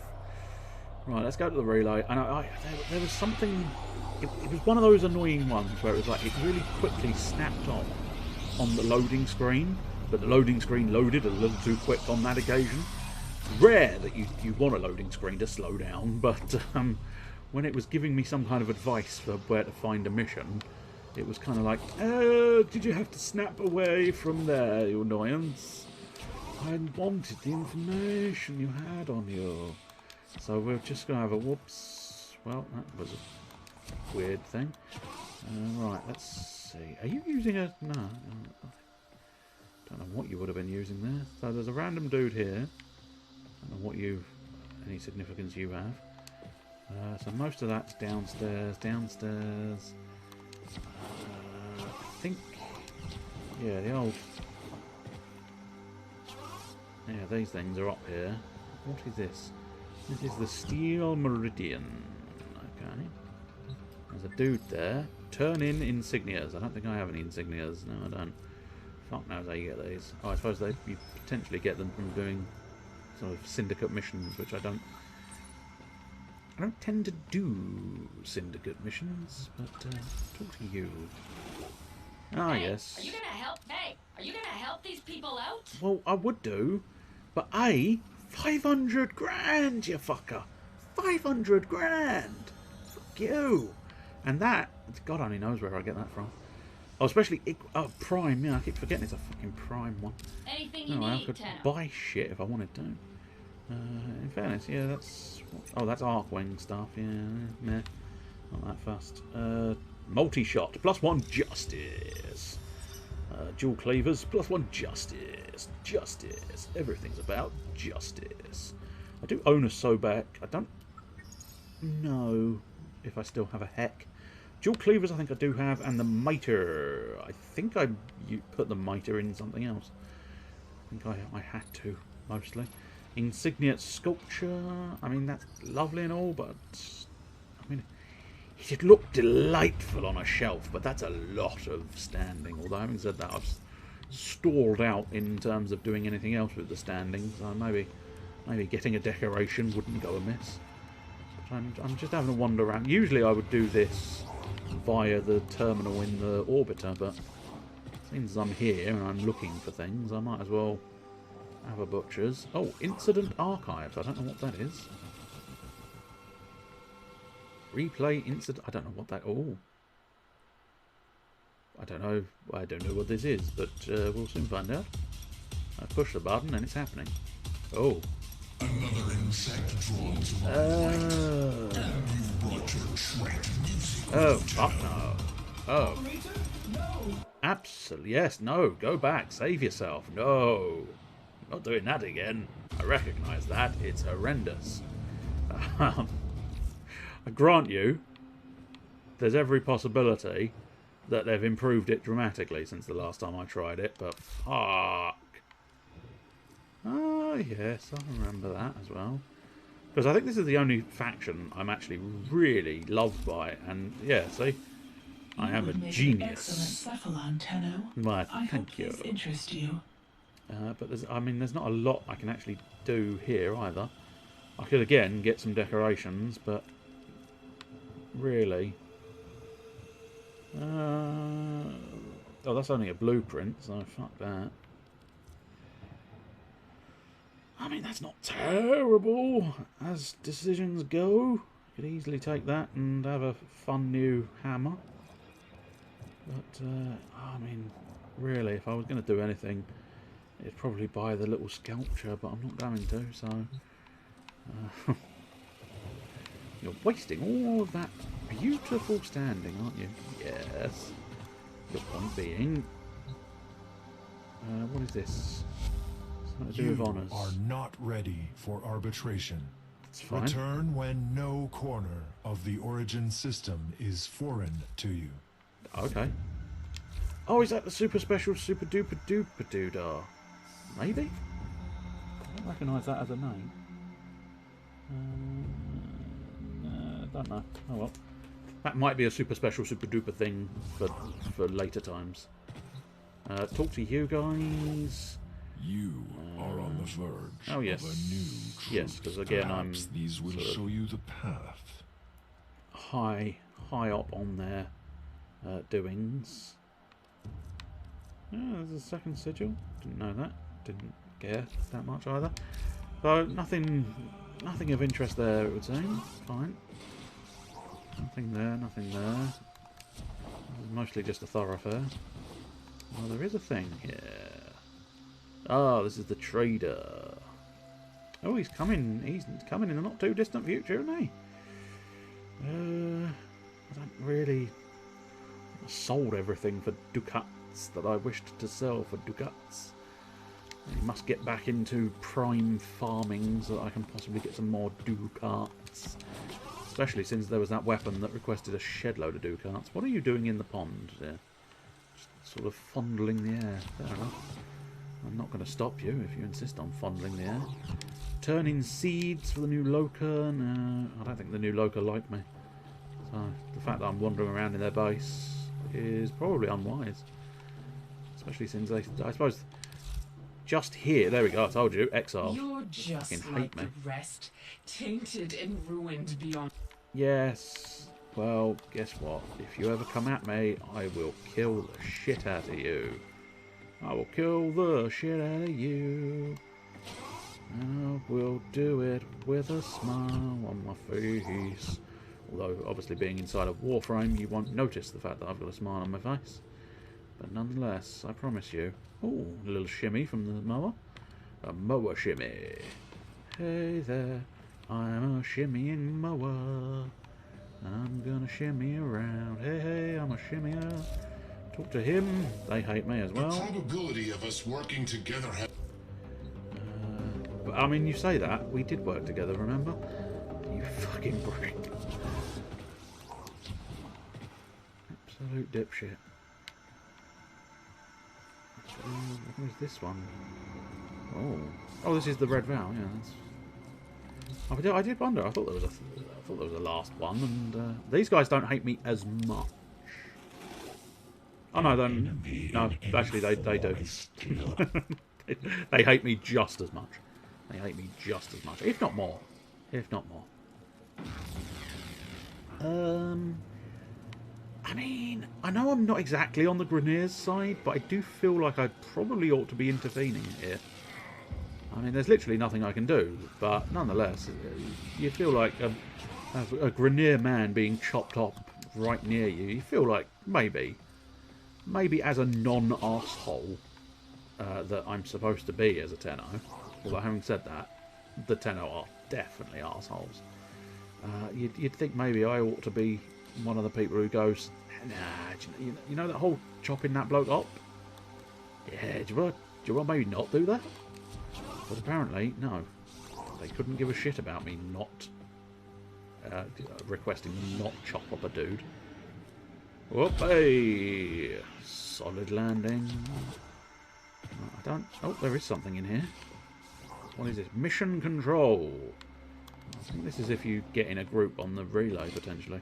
D: Right, let's go to the relay. And there was something. It was one of those annoying ones where it was like it really quickly snapped on the loading screen, but the loading screen loaded a little too quick on that occasion. Rare that you want a loading screen to slow down, but when it was giving me some kind of advice for where to find a mission, it was kind of like, oh, did you have to snap away from there, you annoyance? I wanted the information you had on you. So we're just going to have a whoops. Well, that was a weird thing. Right, let's see. Are you using a... No. Don't know what you would have been using there. So there's a random dude here. Don't know what any significance you have. So most of that's downstairs. Downstairs. I think... Yeah, the old... Yeah, these things are up here. What is this? This is the Steel Meridian. Okay. There's a dude there. Turn in insignias. I don't think I have any insignias. No, I don't. Fuck knows how you get these. Oh, I suppose you potentially get them from doing sort of syndicate missions, which I don't tend to do syndicate missions, but talk to you. Ah,
C: Hey,
D: yes.
C: Are you gonna help? Hey, are you gonna help these people out?
D: Well, I would do, but 500 grand, you fucker. 500 grand. Fuck you. And that, God only knows where I get that from. Oh, especially Prime. Yeah, I keep forgetting it's a fucking Prime one.
C: Anything you
D: I
C: need,
D: could
C: Tenno.
D: buy shit if I wanted to. In fairness, yeah, that's... Oh, that's Arcwing stuff. Yeah, meh. Not that fast. Multi-shot. +1 justice. Dual cleavers. +1 justice. Justice. Everything's about justice. I do own a Sobek. I don't know if I still have a Heck. Dual cleavers I think I do have, and the miter. I think you put the miter in something else. I think I had to, mostly. Insignia sculpture. I mean, that's lovely and all, but... I mean, it'd look delightful on a shelf, but that's a lot of standing. Although, having said that, I've stalled out in terms of doing anything else with the standing, so maybe getting a decoration wouldn't go amiss. But I'm just having a wander around. Usually I would do this via the terminal in the orbiter, but since I'm here and I'm looking for things, I might as well have a butcher's. Oh, incident archives. I don't know what that is. Replay incident. I don't know what that. Oh, I don't know. I don't know what this is, but we'll soon find out. I push the button and it's happening. Oh.
F: Another insect drawn to our light. And you brought your track music.
D: Oh, fuck no. Oh. Absolutely. Yes, no. Go back. Save yourself. No. Not doing that again. I recognise that. It's horrendous. I grant you, there's every possibility that they've improved it dramatically since the last time I tried it, but fuck. Oh, yes, I remember that as well. Because I think this is the only faction I'm actually really loved by, and yeah, see? I am a genius. Well, thank you.
G: Interest you.
D: But there's not a lot I can actually do here either. I could again get some decorations, but really, oh, that's only a blueprint, so fuck that. I mean, that's not terrible as decisions go. Could easily take that and have a fun new hammer. But I mean, really, if I was going to do anything, it'd probably buy the little sculpture, but I'm not going to, so... You're wasting all of that beautiful standing, aren't you? Yes. The point being... what is this? Something to do with
H: You
D: honours.
H: are not ready for arbitration.
D: That's fine.
H: Return when no corner of the origin system is foreign to you.
D: Okay. Oh, is that the super special super duper duper doodah? Maybe? I don't recognise that as a name. Don't know. Oh well. That might be a super special super duper thing for later times. Talk to you guys.
H: You are on the verge
D: Oh yes,
H: of a new truth.
D: yes, because again
H: Perhaps
D: I'm
H: these will
D: sort of
H: show you the path.
D: high up on their doings. Oh, there's a second sigil. Didn't know that. Didn't care that much either. So nothing of interest there, it would seem. Fine. Nothing there, nothing there. Mostly just a thoroughfare. Well, there is a thing here. Ah, this is the trader. Oh, he's coming. He's coming in the not too distant future, isn't he? I don't really. I sold everything for ducats that I wished to sell for ducats. I must get back into prime farming so that I can possibly get some more ducats. Especially since there was that weapon that requested a shed load of ducats. What are you doing in the pond there? Just sort of fondling the air. Fair enough. I'm not going to stop you if you insist on fondling the air. Turning seeds for the new Loca. No, I don't think the new Loca like me. So the fact that I'm wandering around in their base is probably unwise. Especially since they, I suppose, just here, there we go, I told you, exile.
E: You're just
D: Fucking
E: like
D: hate me.
E: the rest, tainted and ruined beyond.
D: Yes, well, guess what? If you ever come at me, I will kill the shit out of you. I will kill the shit out of you. And I will do it with a smile on my face. Although, obviously, being inside a Warframe, you won't notice the fact that I've got a smile on my face. But nonetheless, I promise you. Ooh, a little shimmy from the mower. A mower shimmy. Hey there, I'm a shimmying mower. I'm gonna shimmy around. Hey, I'm a shimmyer. Talk to him. They hate me as well.
A: The probability of us working together
D: But, I mean, you say that. We did work together, remember? You fucking prick. Absolute dipshit. What is this one? Oh, this is the Red Vow. Yeah, that's. I did wonder. I thought there was a last one, and these guys don't hate me as much. Oh no, then no. Actually, they do. They hate me just as much. They hate me just as much, if not more. If not more. I mean, I know I'm not exactly on the Grenier's side, but I do feel like I probably ought to be intervening here. I mean, there's literally nothing I can do, but nonetheless, you feel like a Grenier man being chopped up right near you. You feel like maybe as a non-arsehole that I'm supposed to be as a Tenno. Although having said that, the Tenno are definitely arseholes. You'd think maybe I ought to be one of the people who goes, nah, you know that whole chopping that bloke up? Yeah, do you want to maybe not do that? But apparently, no. They couldn't give a shit about me not requesting them not chop up a dude. Whoop, hey! Solid landing. I don't... Oh, there is something in here. What is this? Mission control. I think this is if you get in a group on the relay, potentially.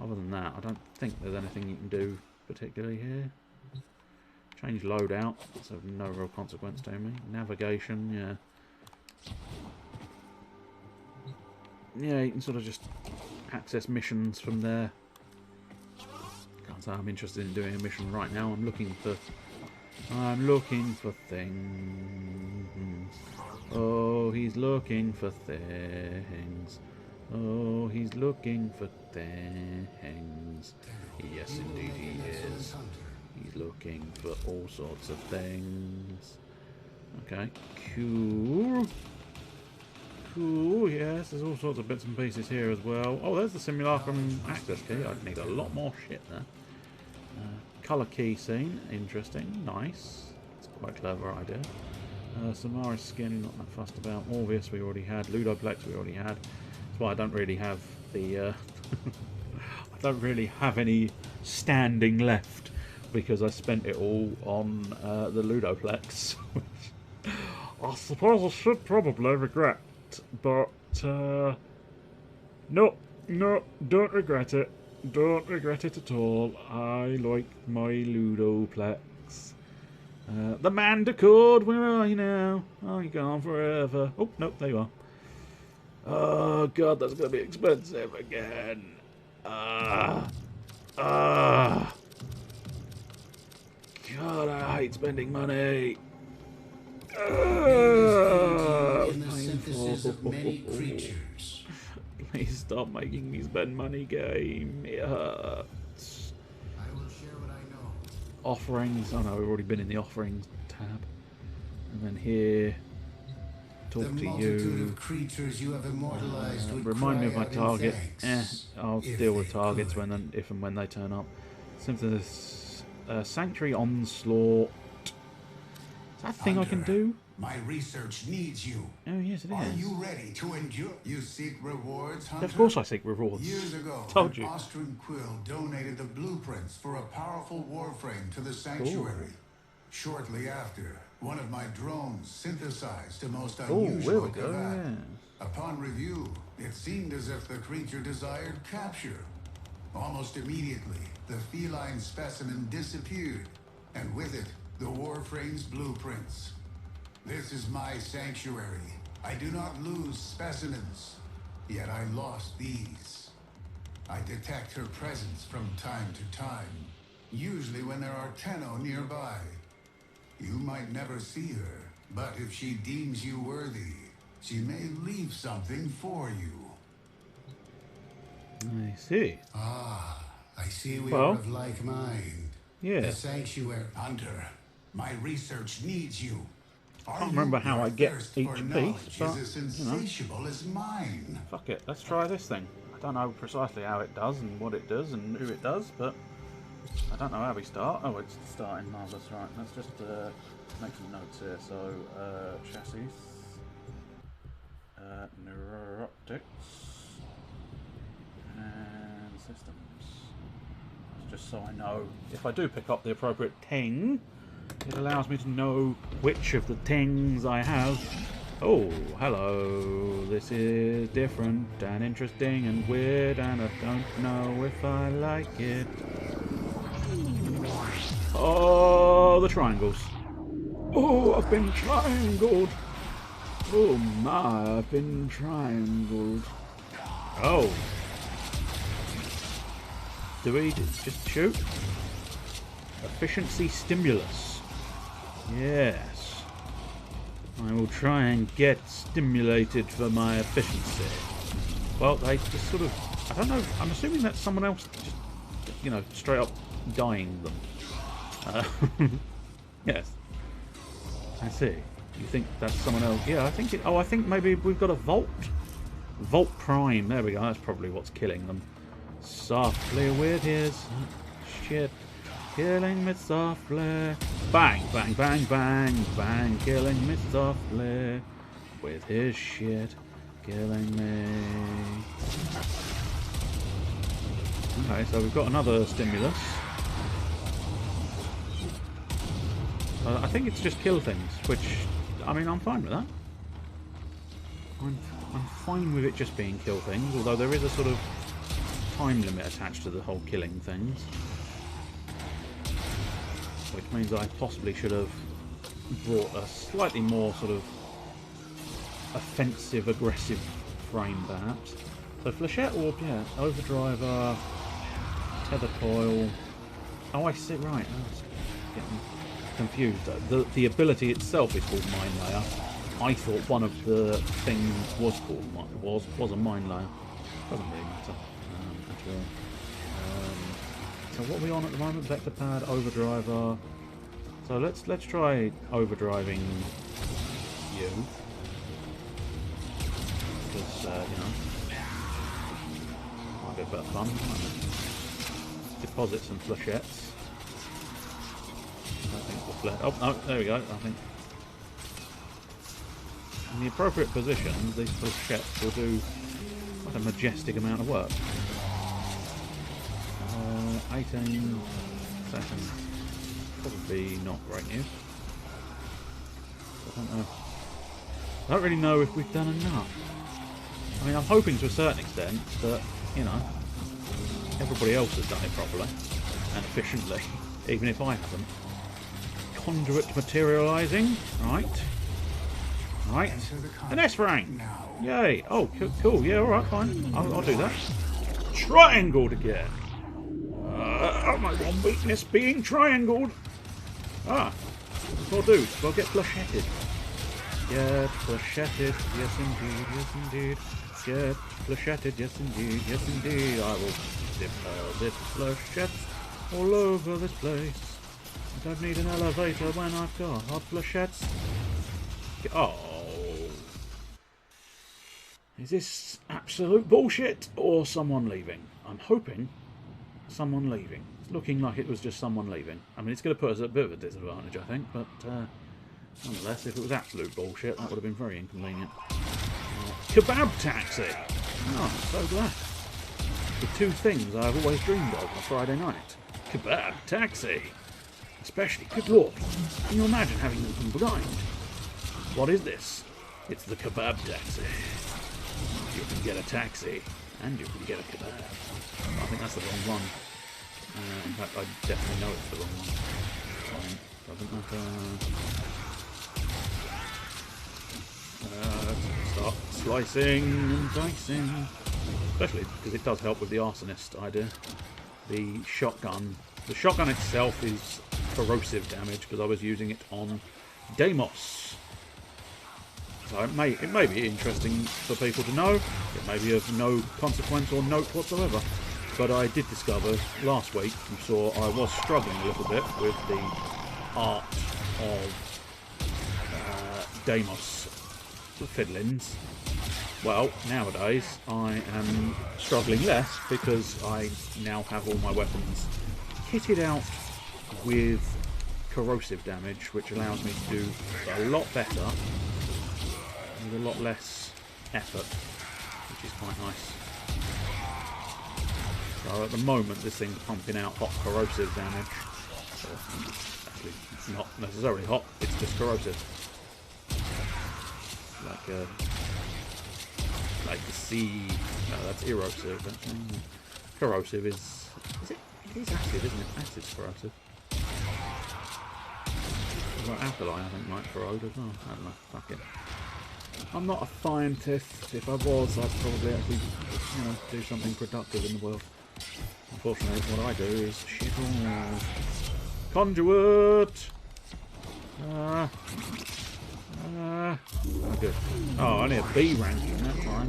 D: Other than that, I don't think there's anything you can do particularly here. Change loadout. That's of no real consequence to me. Navigation, yeah. Yeah, you can sort of just access missions from there. Can't say I'm interested in doing a mission right now. I'm looking for things. Oh, he's looking for things. Oh, he's looking for things. Yes, indeed he is. He's looking for all sorts of things. Okay, cool. Cool, yes, there's all sorts of bits and pieces here as well. Oh, there's the Simulacrum access key. I'd need a lot more shit there. Colour key scene, interesting, nice. It's quite a clever idea. Samaris skin, not that fussed about. Orvius we already had. Ludoplex we already had. That's why I don't really have the... I don't really have any standing left, because I spent it all on the Ludoplex, which I suppose I should probably regret, but no, don't regret it. Don't regret it at all. I like my Ludoplex. The Manticore, where are you now? Oh, you're gone forever. Oh, nope, there you are. Oh, God, that's going to be expensive again. God, I hate spending money.
G: In the synthesis of many creatures.
D: Please stop making me spend money, game. It hurts.
G: I will share what I know.
D: Offerings. Oh no, we've already been in the offerings tab. And then here, talk
G: The
D: to
G: multitude
D: you.
G: of creatures you have immortalized would
D: Remind me of
G: cry
D: my
G: out in
D: target.
G: thanks,
D: I'll
G: if
D: deal with
G: they
D: targets
G: could.
D: if and when they turn up. Synthesis, Sanctuary Onslaught. Is that a thing I can do?
I: My research needs you.
D: Oh yes, it
I: Are
D: is.
I: you ready to endure? You seek rewards, Hunter?
D: Of course I seek rewards.
I: Years ago,
D: Told
I: an
D: you.
I: Austrian quill donated the blueprints for a powerful warframe to the sanctuary. Shortly after, one of my drones synthesized a most
D: Oh,
I: unusual
D: there we go.
I: cravat.
D: Yeah.
I: Upon review, it seemed as if the creature desired capture. Almost immediately, the feline specimen disappeared, and with it, the warframe's blueprints. This is my sanctuary. I do not lose specimens, yet I lost these. I detect her presence from time to time, usually when there are Tenno nearby. You might never see her, but if she deems you worthy, she may leave something for you.
D: I see.
I: Ah, I see we
D: Well,
I: are of like mind.
D: yeah.
I: The sanctuary. Hunter, my research needs you.
D: I can't remember how I get each
I: for
D: piece,
I: knowledge
D: but,
I: is as
D: you know.
I: insatiable as mine.
D: Fuck it, let's try this thing. I don't know precisely how it does and what it does and who it does, but I don't know how we start. Oh, it's starting, marvellous, right. Let's just make some notes here. So, chassis, neuroptics, and systems. Just so I know if I do pick up the appropriate thing, it allows me to know which of the things I have. Oh, hello. This is different and interesting and weird, and I don't know if I like it. Oh, the triangles. Oh, I've been triangled. Oh my, I've been triangled. Oh. Do we just shoot? Efficiency stimulus. Yes. I will try and get stimulated for my efficiency. Well, they just sort of... I don't know. I'm assuming that's someone else just, you know, straight up dying them. Yes. I see. You think that's someone else? Yeah, I think it... Oh, I think maybe we've got a Vault. Vault Prime. There we go. That's probably what's killing them. Softly with his shit. Killing me softly. Bang, bang, bang, bang, bang. Killing me softly. With his shit. Killing me. Okay, so we've got another stimulus. I think it's just kill things, which, I mean, I'm fine with that. I'm fine with it just being kill things, although there is a sort of time limit attached to the whole killing things. Which means I possibly should have brought a slightly more sort of offensive, aggressive frame, perhaps. So Flechette Orb, yeah, Overdriver, Tether Coil. Oh, I see, right. I was getting confused. The ability itself is called Mine Layer. I thought one of the things was called was a Mine Layer. Doesn't really matter at all. So what are we on at the moment? Vector Pad, Overdriver. So let's try overdriving you. Because you know, might be a bit of fun, might it? Deposit some flechettes. I think the oh no, there we go. I think in the appropriate position, these flechettes will do quite a majestic amount of work. 18 seconds. Probably not great news. I don't know. I don't really know if we've done enough. I mean, I'm hoping to a certain extent that, you know, everybody else has done it properly and efficiently, even if I haven't. conduit materialising. Right. Right. An S-ring! Yay! Oh, cool. Yeah, alright, fine. I'll do that. Triangled again! My one weakness being triangled! Ah! What do? Well, get flesh-headed. Get flesh-headed, yes indeed, yes indeed. Get flesh-headed, yes indeed, yes indeed. I will deposit flechettes all over this place. I don't need an elevator when I've got hot flechettes. Oh. Is this absolute bullshit or someone leaving? I'm hoping someone leaving. It's looking like it was just someone leaving. I mean, it's going to put us at a bit of a disadvantage, I think, but nonetheless, if it was absolute bullshit, that would have been very inconvenient. Kebab taxi! Oh, I'm so glad. The two things I've always dreamed of on a Friday night. Kebab taxi! Especially, good lord, can you imagine having them combined? What is this? It's the kebab taxi. You can get a taxi, and you can get a kebab. I think that's the wrong one. In fact, I definitely know it's the wrong one. I think that, start slicing and dicing. Especially because it does help with the arsonist idea. The shotgun. The shotgun itself is corrosive damage because I was using it on Deimos. So it may be interesting for people to know. It may be of no consequence or note whatsoever. But I did discover last week, you saw I was struggling a little bit with the art of Deimos fiddlings. Well, nowadays I am struggling less because I now have all my weapons kitted out with corrosive damage, which allows me to do a lot better with a lot less effort, which is quite nice. So at the moment this thing's pumping out hot corrosive damage. Actually, it's not necessarily hot, it's just corrosive. Like the sea. No, that's erosive. Corrosive is it? It is acid, isn't it? Acid's corrosive. Well, alkali, I think, might corrode as well. I don't know. Fuck it. I'm not a scientist. If I was, I'd probably actually, do something productive in the world. Unfortunately, what I do is shit all. Conduit! Oh, good. Oh, only a B ranking that time.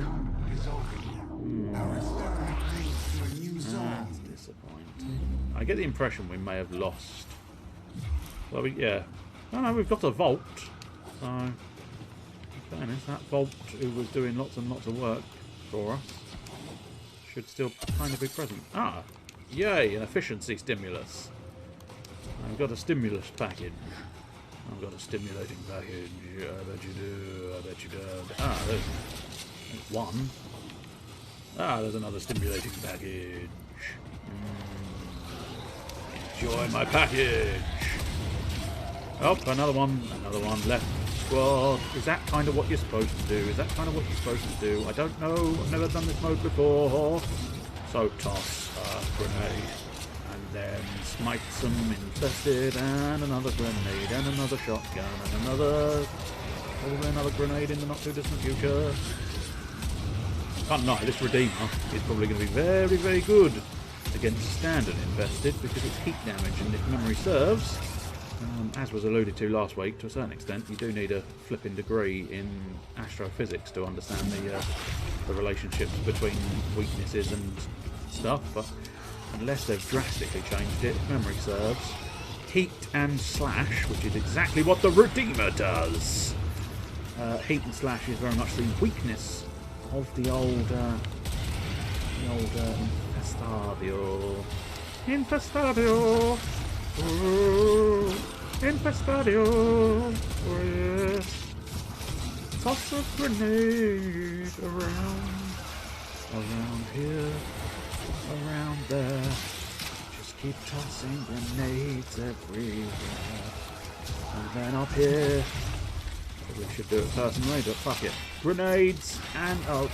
D: That's disappointing. I get the impression we may have lost. Well, yeah. No, we've got a vault. So, in fairness, that vault who was doing lots and lots of work for us should still kind of be present. Ah, yay, an efficiency stimulus. I've got a stimulus package. I've got a stimulating package. I bet you do. I bet you do. Ah, there's one. Ah, there's another stimulating package. Enjoy my package. Oh, another one left. Squad. Is that kind of what you're supposed to do? Is that kind of what you're supposed to do? I don't know. I've never done this mode before. So toss a grenade. And then smite some infested, and another grenade, and another shotgun, and probably another grenade in the not too distant future. Can't lie, this Redeemer is probably going to be very, very good against standard infested because it's heat damage, and if memory serves, as was alluded to last week, to a certain extent, you do need a flipping degree in astrophysics to understand the relationships between weaknesses and stuff, but unless they've drastically changed it, if memory serves, heat and slash, which is exactly what the Redeemer does. Heat and slash is very much the weakness of the old Infestadio. Infestadio! Ooh, Infestadio! Oh, yes. Toss a grenade around here. Around there, just keep tossing grenades everywhere. And then up here, probably should do it personally, but fuck it. Grenades and the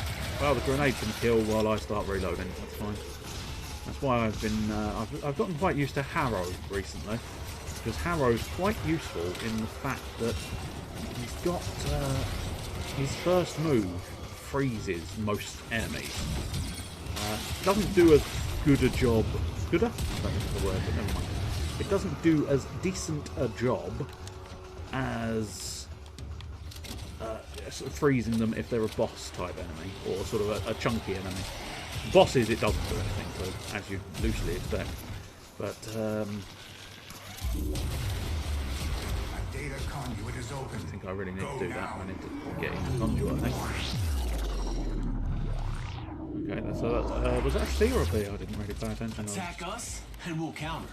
D: grenade can kill while I start reloading. That's fine. That's why I've been I've gotten quite used to Harrow recently. because Harrow's quite useful in the fact that he's got his first move freezes most enemies. Doesn't do as good a job. Gooder? That isn't the word, but never mind. It doesn't do as decent a job as sort of freezing them if they're a boss type enemy or sort of a chunky enemy. Bosses, it doesn't do anything, so as you loosely expect. But
I: Data conduit is open.
D: I think I really need to do that. I need to get in the conduit, I think. Okay, so was that a C or a B? I didn't really pay attention.
J: Attack us, and we'll counter.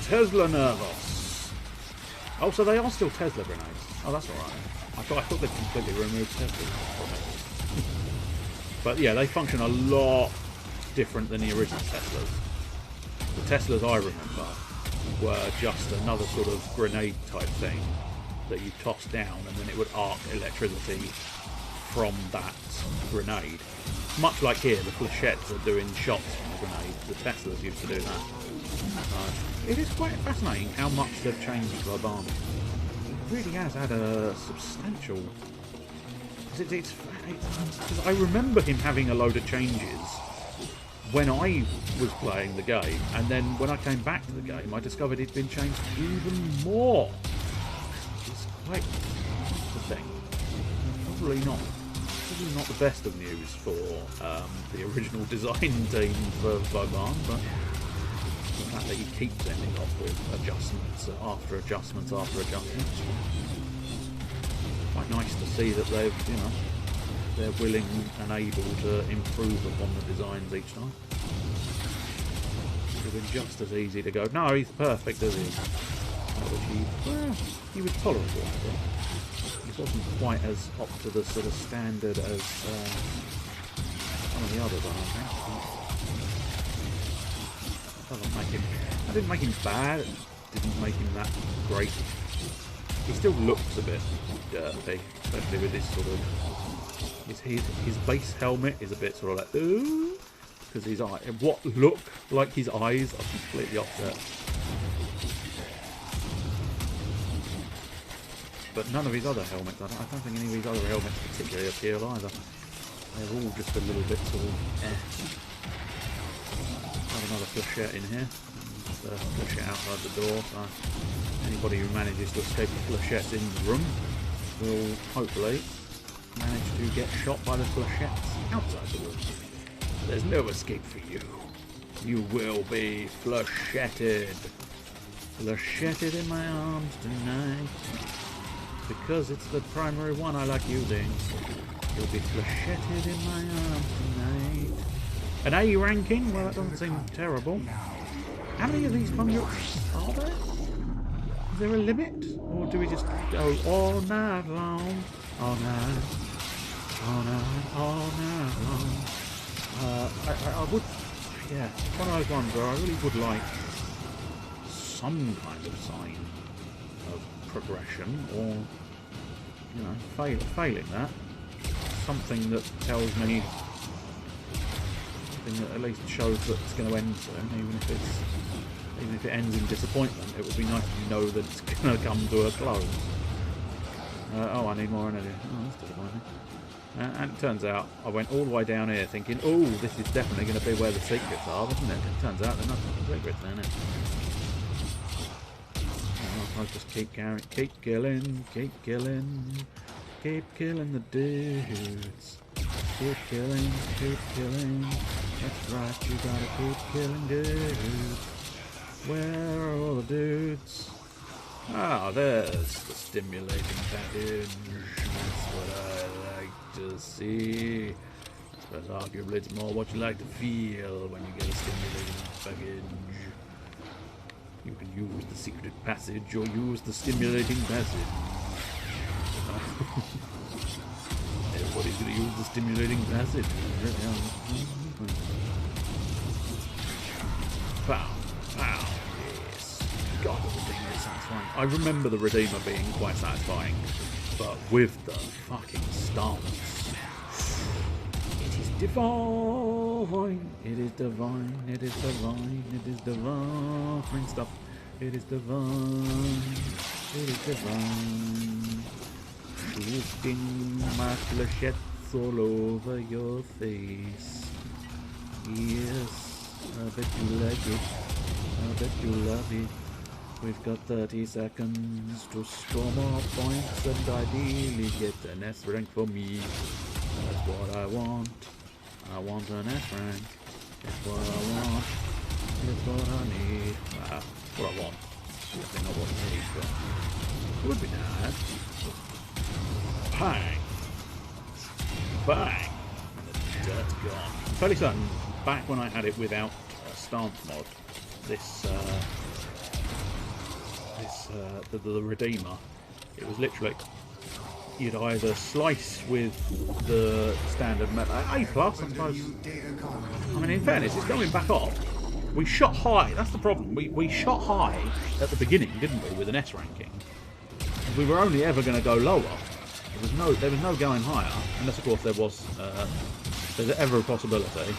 D: Tesla Nervos. Oh, so they are still Tesla grenades. Oh, that's alright. I thought they'd completely removed Tesla. But yeah, they function a lot different than the original Teslas. The Teslas I remember were just another sort of grenade type thing that you toss down and then it would arc electricity from that grenade. Much like here, the flechettes are doing shots from the grenade. The Teslas used to do that. It is quite fascinating how much they've changed Vauban. It really has had a substantial... Because I remember him having a load of changes when I was playing the game, and then when I came back to the game, I discovered it'd been changed even more. It's quite the thing. Probably not the best of news for the original design team for Vauban, but the fact that he keeps ending off with adjustments after adjustments after adjustments. Quite nice to see that they've, you know, they're willing and able to improve upon the designs each time. It would have been just as easy to go, no, he's perfect as he is. He was tolerable, I think. He wasn't quite as up to the sort of standard as some of the others, I think. Doesn't make him. I didn't make him bad. It didn't make him that great. He still looks a bit dirty, especially with this sort of. His base helmet is a bit sort of like ooh, because his eye. What look like his eyes are completely offset. But none of his other helmets. I don't think any of his other helmets particularly appeal either. They're all just a little bit sort of. Have another flechette in here. Just a flechette outside the door. So anybody who manages to escape the flechettes in the room will hopefully manage to get shot by the flechettes outside the room. There's no escape for you. You will be flechetted. Flechetted in my arms tonight. Because it's the primary one I like using. You'll be flechetted in my arms tonight. An A ranking? Well, that doesn't seem terrible. How many of these conduits are there? Is there a limit? Or do we just go all night long? All night. All night. All night long. I would... Yeah, it's one of those ones where I really would like some kind of sign of progression or, you know, failing that. Something that tells me... that at least shows that it's going to end soon, even if it ends in disappointment. It would be nice to know that it's going to come to a close. Oh, I need more energy. Oh, that's disappointing. And it turns out I went all the way down here thinking, oh, this is definitely going to be where the secrets are, wasn't it? It turns out they're not the secrets, then. I'll just keep carrying, keep killing the dudes. Keep killing. That's right, you gotta keep killing dudes. Where are all the dudes? Ah, there's the stimulating package. That's what I like to see. I suppose arguably it's more what you like to feel when you get a stimulating package. You can use the secret passage or use the stimulating passage. Everybody's going to use the stimulating passage. Pow, pow, yes. God, the Redeemer is satisfying. I remember the Redeemer being quite satisfying, but with the fucking stance, it is divine. It is divine, it is divine, it is divine. Bring stuff. It is divine, it is divine. Shooting my flechettes all over your face. Yes, I bet you like it. I bet you love it. We've got 30 seconds to score more points and ideally get an S rank for me. That's what I want. I want an S rank. It's what I want. It's what I need. What I want. Definitely not what I need, but it would be nice. Bang! Bang! And the dirt's gone. I'm fairly certain, back when I had it without a stance mod, the Redeemer, it was literally, you'd either slice with the standard metal, A+, I suppose. I mean, in fairness, it's going back up. We shot high, that's the problem. We shot high at the beginning, didn't we, with an S ranking. We were only ever going to go lower. There was no going higher, unless of course there's ever a possibility.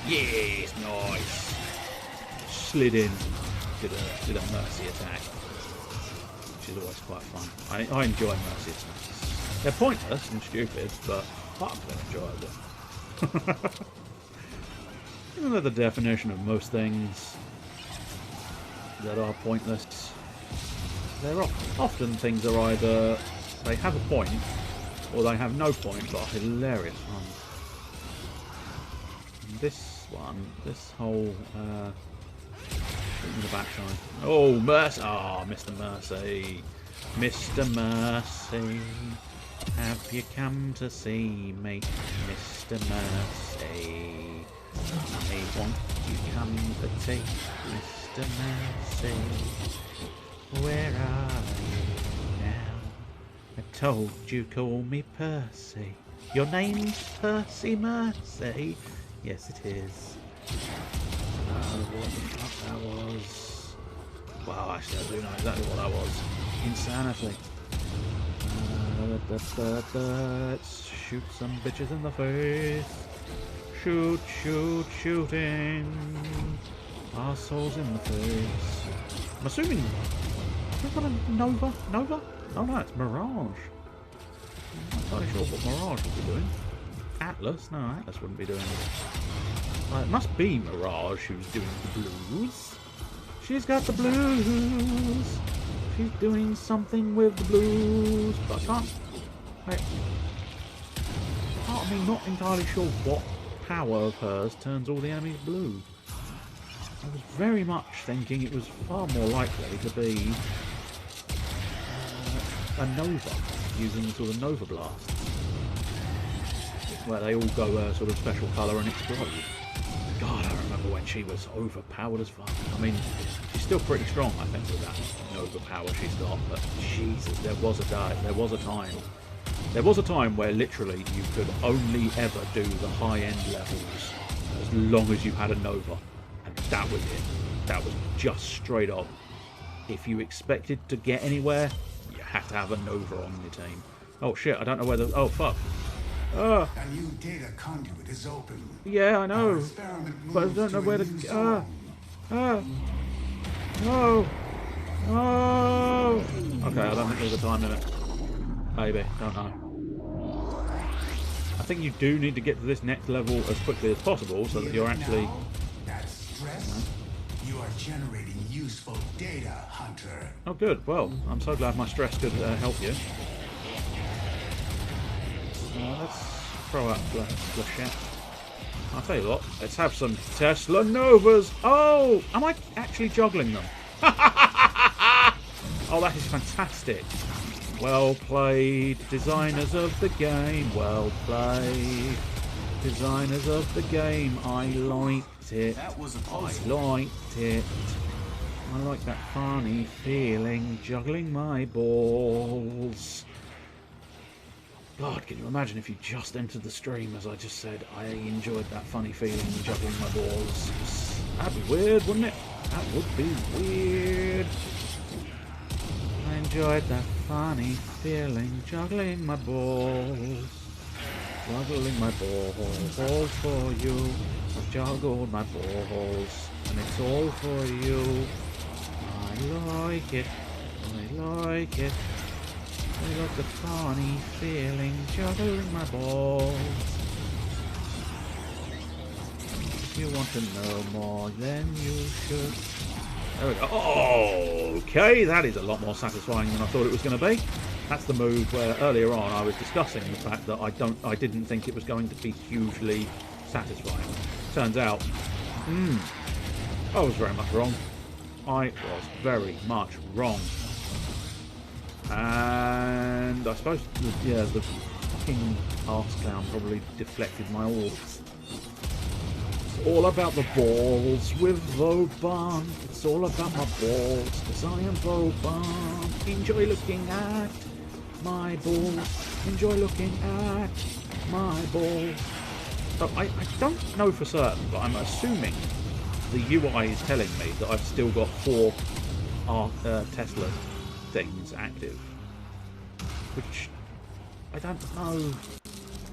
D: Yes, nice. Slid in, did a mercy attack, which is always quite fun. I enjoy mercy attacks. They're pointless and stupid, but fuck, they're enjoyable. Isn't that the definition of most things that are pointless? They're often things are either they have a point or they have no point, but are hilarious fun. This one, this whole in the backside. Oh, Mercy! Ah, oh, Mr. Mercy, Mr. Mercy, have you come to see me, Mr. Mercy? I want you come for tea, Mr. Mercy. Where are you now? I told you call me Percy. Your name's Percy Mercy? Yes, it is. What the fuck that was? Well, actually, I do know exactly what that was. Insanity. Let's shoot some bitches in the face. Shoot, shoot, shooting. Arseholes in the face. I'm assuming... Is that a Nova? Nova? Oh no, it's Mirage. I'm not entirely sure what Mirage would be doing. Atlas? No, Atlas wouldn't be doing it. It must be Mirage who's doing the blues. She's got the blues. She's doing something with the blues. But I can't... Wait. Part of me not entirely sure what power of hers turns all the enemies blue. I was very much thinking it was far more likely to be a Nova, using sort of Nova Blast, where they all go a sort of special colour and explode. God, I remember when she was overpowered as fuck. I mean, she's still pretty strong, I think, with that Nova power she's got, but Jesus, there was a time where literally you could only ever do the high-end levels as long as you had a Nova. And that was it. That was just straight up. If you expected to get anywhere, you had to have a Nova on your team. Oh shit, I don't know where the... Oh fuck.
I: A new data conduit is open.
D: Yeah, I know. But I don't know where to... No. No. Okay, I don't think there's a time limit. Maybe, don't know. I think you do need to get to this next level as quickly as possible so that you're actually...
I: That stress, you are generating useful data, Hunter.
D: Oh good, well, I'm so glad my stress could help you. Let's throw out Flechette. I'll tell you what, let's have some Tesla Novas. Oh, am I actually juggling them? Oh, that is fantastic. Well played, designers of the game. Well played, designers of the game. I liked it.
J: That was a
D: I liked it. I like that funny feeling, juggling my balls. God, can you imagine if you just entered the stream as I just said, I enjoyed that funny feeling, juggling my balls. That'd be weird, wouldn't it? That would be weird. I enjoyed that funny feeling, juggling my balls. Juggling my balls for you. juggled my balls, and it's all for you. I like it. I like it. I like the funny feeling juggling my balls. If you want to know more, then you should. There we go. Oh, okay, that is a lot more satisfying than I thought it was going to be. That's the move where earlier on I was discussing the fact that I didn't think it was going to be hugely satisfying. Turns out, I was very much wrong. I was very much wrong. And I suppose, yeah, the fucking arse clown probably deflected my orbs. It's all about the balls with Vauban. It's all about my balls, because I am Vauban. Enjoy looking at my balls. Enjoy looking at my balls. So I don't know for certain, but I'm assuming the UI is telling me that I've still got 4 Tesla things active, which I don't know.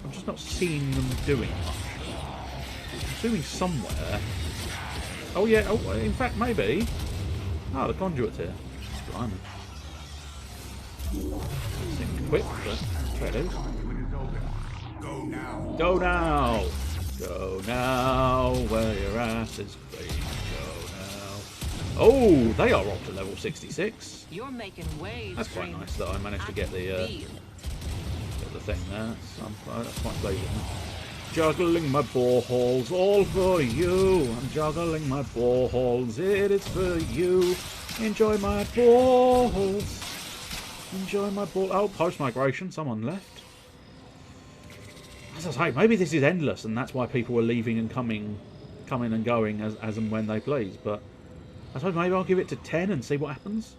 D: I'm just not seeing them doing much. I'm assuming somewhere. Oh yeah. Oh, in fact, maybe. Oh, the conduit's here. Blimey. Seems quick, but try it out.
I: Go now.
B: Go now.
D: Go now, where your ass is free. Go now. Oh, they are up to level 66.
K: You're making waves.
D: That's quite nice that I managed to get the thing there. That's quite pleasing. Juggling my balls, all for you. I'm juggling my balls, it is for you. Enjoy my balls. Enjoy my ball. Oh, post-migration, someone left. As I say, maybe this is endless, and that's why people are leaving and coming and going as and when they please. But I suppose maybe I'll give it to 10 and see what happens.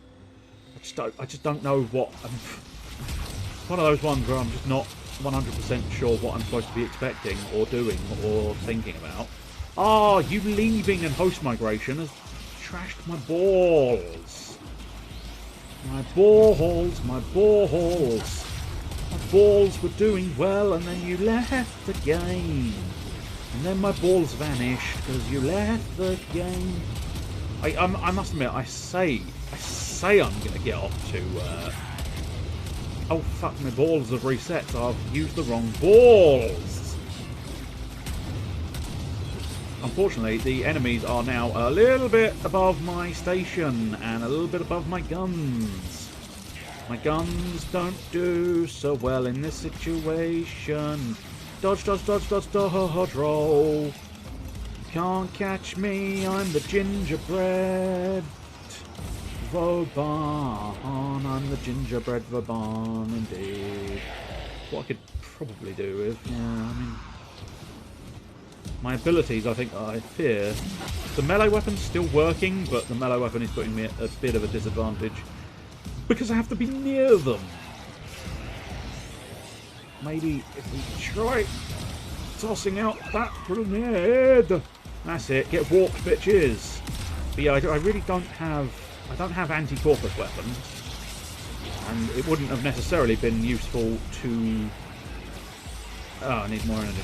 D: I just don't know what. It's one of those ones where I'm just not 100% sure what I'm supposed to be expecting or doing or thinking about. Oh, you leaving and post migration has trashed my balls. My balls. My balls. My balls were doing well, and then you left the game. And then my balls vanished because you left the game. I must admit, I say I'm going to get off to... Oh, fuck, my balls have reset, so I've used the wrong balls. Unfortunately, the enemies are now a little bit above my station and a little bit above my guns. My guns don't do so well in this situation. Dodge, dodge, dodge, dodge, dodge, roll. Can't catch me, I'm the gingerbread Vauban. I'm the gingerbread Vauban, indeed. What I could probably do with, yeah, I mean... My abilities, I think, I fear. The melee weapon's still working, but the melee weapon is putting me at a bit of a disadvantage. Because I have to be near them. Maybe if we try tossing out that grenade. That's it. Get walked, bitches. But yeah, I really don't have... I don't have anti-corpus weapons. And it wouldn't have necessarily been useful to... Oh, I need more energy.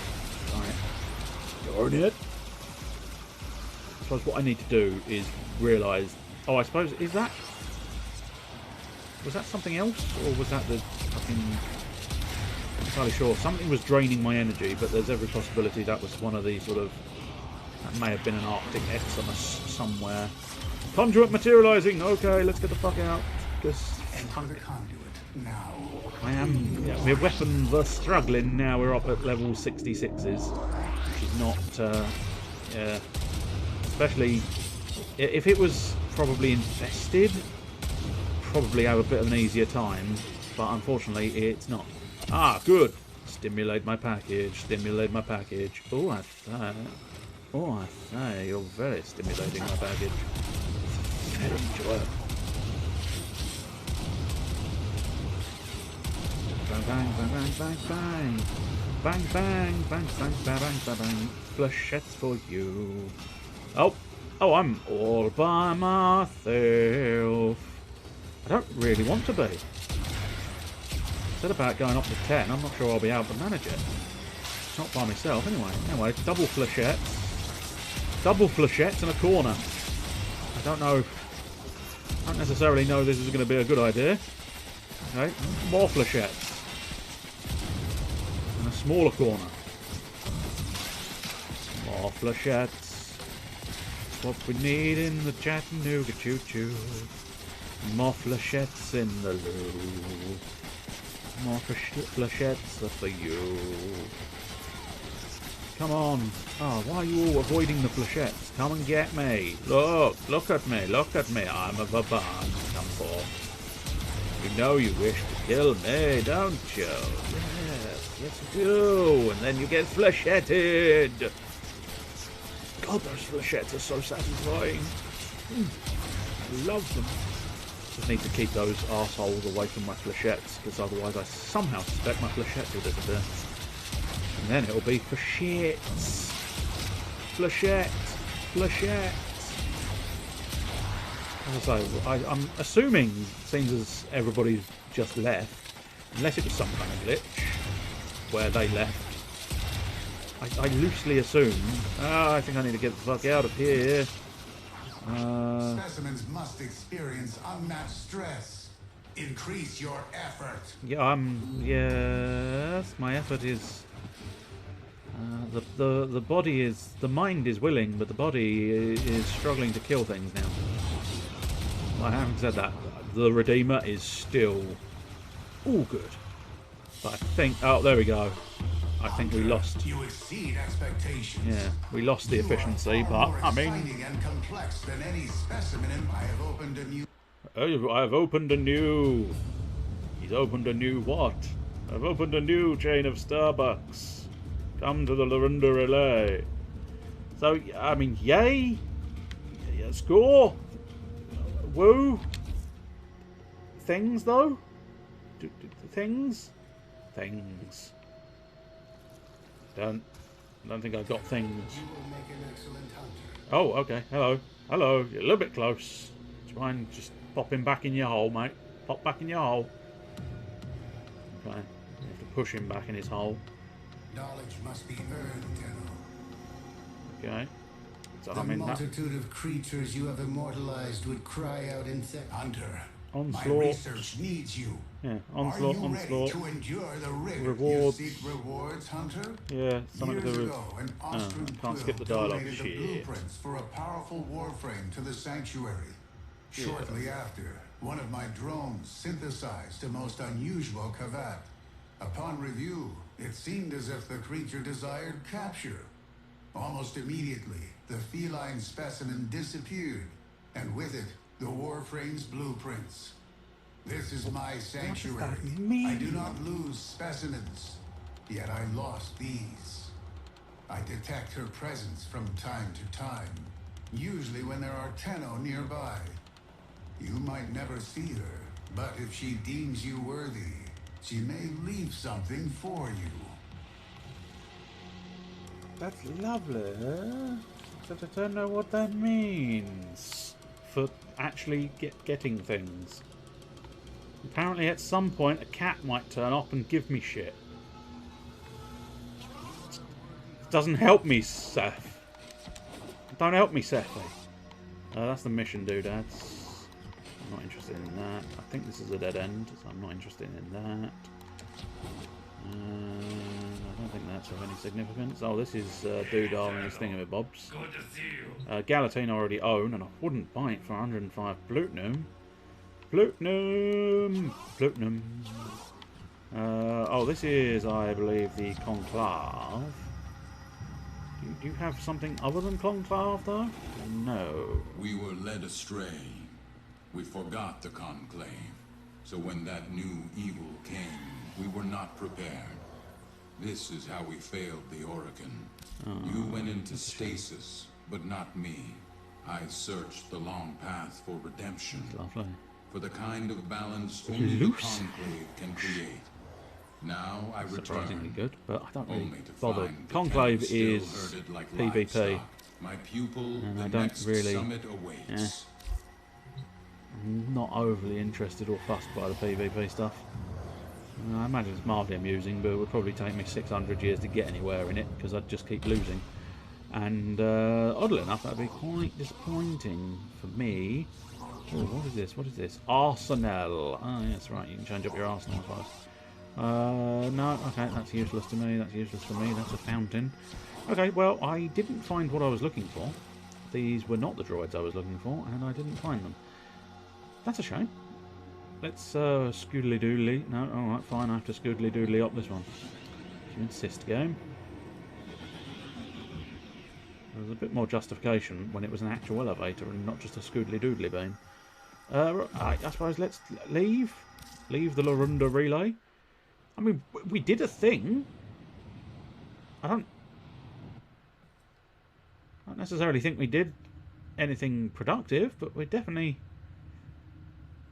D: Alright. Darn it. I suppose what I need to do is realise... Oh, I suppose... Is that... Was that something else? Or was that the fucking... I'm not entirely sure. Something was draining my energy, but there's every possibility that was one of the sort of... That may have been an Arctic Eximus somewhere. Conduit materialising! Okay, let's get the fuck out. Because...
I: Enter the conduit now.
D: I am... Yeah, my weapons are struggling now. We're up at level 66s. Which is not... yeah. Especially... If it was probably infested... Probably have a bit of an easier time. But unfortunately, it's not. Ah, good! Stimulate my package. Stimulate my package. Oh, I say, you're very stimulating my package. Very enjoyable. Bang, bang, bang, bang, bang, bang. Bang, bang, bang, bang, bang, bang, bang, bang. Flechettes for you. Oh, I'm all by myself. I don't really want to be. Said about going up to 10, I'm not sure I'll be able to manage it. It's not by myself anyway. Anyway, double flechettes. Double flechettes in a corner. I don't know. I don't necessarily know this is going to be a good idea. Okay, more flechettes. In a smaller corner. More flechettes. What we need in the Chattanooga choo-choo. More flechettes in the loo. More flechettes are for you. Come on. Oh, why are you all avoiding the flechettes? Come and get me. Look at me, look at me. I'm a baban. Come for. You know you wish to kill me, don't you? Yes you do. And then you get flechetted. God, those flechettes are so satisfying. I love them. Just need to keep those arseholes away from my flechettes, because otherwise I somehow suspect my flechettes will disappear. And then it'll be for shits. Flechette. Flechette. As I say, I'm assuming, seems as everybody's just left, unless it was some kind of glitch where they left. I loosely assume. I think I need to get the fuck out of here.
I: Specimens must experience unmatched stress. Increase your effort.
D: Yeah, yes, my effort is. The body is, the mind is willing, but the body is struggling to kill things now. I haven't said that. The Redeemer is still all good, but I think. Oh, there we go. I think we lost.
I: You exceed expectations.
D: Yeah, we lost the efficiency, but I mean.
I: And complex than any specimen. I have opened a new.
D: I have opened a new. He's opened a new what? I've opened a new chain of Starbucks. Come to the Lorinda Relay. So, I mean, yay! Score! Woo! Things, though? Things? Things. Don't think I got things. Oh, okay. Hello. Hello. You're a little bit close. Do you mind just popping back in your hole, mate? Pop back in your hole. Okay. You have to push him back in his hole.
I: Knowledge must be earned, Tenno.
D: Okay. So,
I: The
D: I mean,
I: multitude of creatures you have immortalized would cry out in Hunter.
D: Onslaught.
I: My research needs you.
D: Yeah, onslaught,
I: Are you
D: onslaught.
I: ready to endure the rigor?
D: Rewards.
I: You seek rewards, Hunter?
D: Yeah, something to
I: Years
D: do with.
I: ago, an
D: Oh,
I: Austrian
D: can't skip the
I: quill
D: dialogue.
I: donated the
D: Shit.
I: blueprints for a powerful warframe to the sanctuary. Shortly after, one of my drones synthesized a most unusual kavat. Upon review, it seemed as if the creature desired capture. Almost immediately, the feline specimen disappeared, and with it, the Warframe's blueprints. This is my sanctuary. I do not lose specimens, yet I lost these. I detect her presence from time to time, usually when there are Tenno nearby. You might never see her, but if she deems you worthy, she may leave something for you.
D: That's lovely. But I don't know what that means for actually getting things. Apparently at some point a cat might turn up and give me shit. It doesn't help me, Seth. Don't help me, Sethy. That's the mission doodads. I'm not interested in that. I think this is a dead end, so I'm not interested in that. I don't think that's of any significance. Oh, this is Doodle and his thingamabobs.
K: Good to see you.
D: Galatine I already own, and I wouldn't buy it for 105 Plutinum. Plutinum! Plutinum. Oh, this is, I believe, the Conclave. Do you have something other than Conclave, though? No.
L: We were led astray. We forgot the Conclave. So when that new evil came, we were not prepared. This is how we failed the Oracle. You went into stasis, but not me. I searched the long path for redemption.
D: Lovely.
L: For the kind of balance only the Conclave can create. Now I return.
D: Surprisingly good, but I don't really
L: only to
D: bother.
L: find the
D: Conclave
L: tenant still
D: is
L: herded like
D: PvP,
L: livestock. My pupil,
D: and
L: the
D: I don't
L: next
D: really.
L: summit awaits.
D: I'm not overly interested or fussed by the PvP stuff. I imagine it's mildly amusing, but it would probably take me 600 years to get anywhere in it because I'd just keep losing. And oddly enough, that'd be quite disappointing for me. Oh, what is this? What is this? Arsenal. Oh, yeah, that's right. You can change up your arsenal, I suppose. No, okay, that's useless to me. That's useless for me. That's a fountain. Okay, well, I didn't find what I was looking for. These were not the droids I was looking for, and I didn't find them. That's a shame. Let's scoodly doodly. No, alright, fine. I have to scoodly doodly up this one. If you insist, game. There was a bit more justification when it was an actual elevator and not just a scoodly doodly beam. I suppose let's leave the Larunda relay. I mean, we did a thing. I don't necessarily think we did anything productive, but we definitely...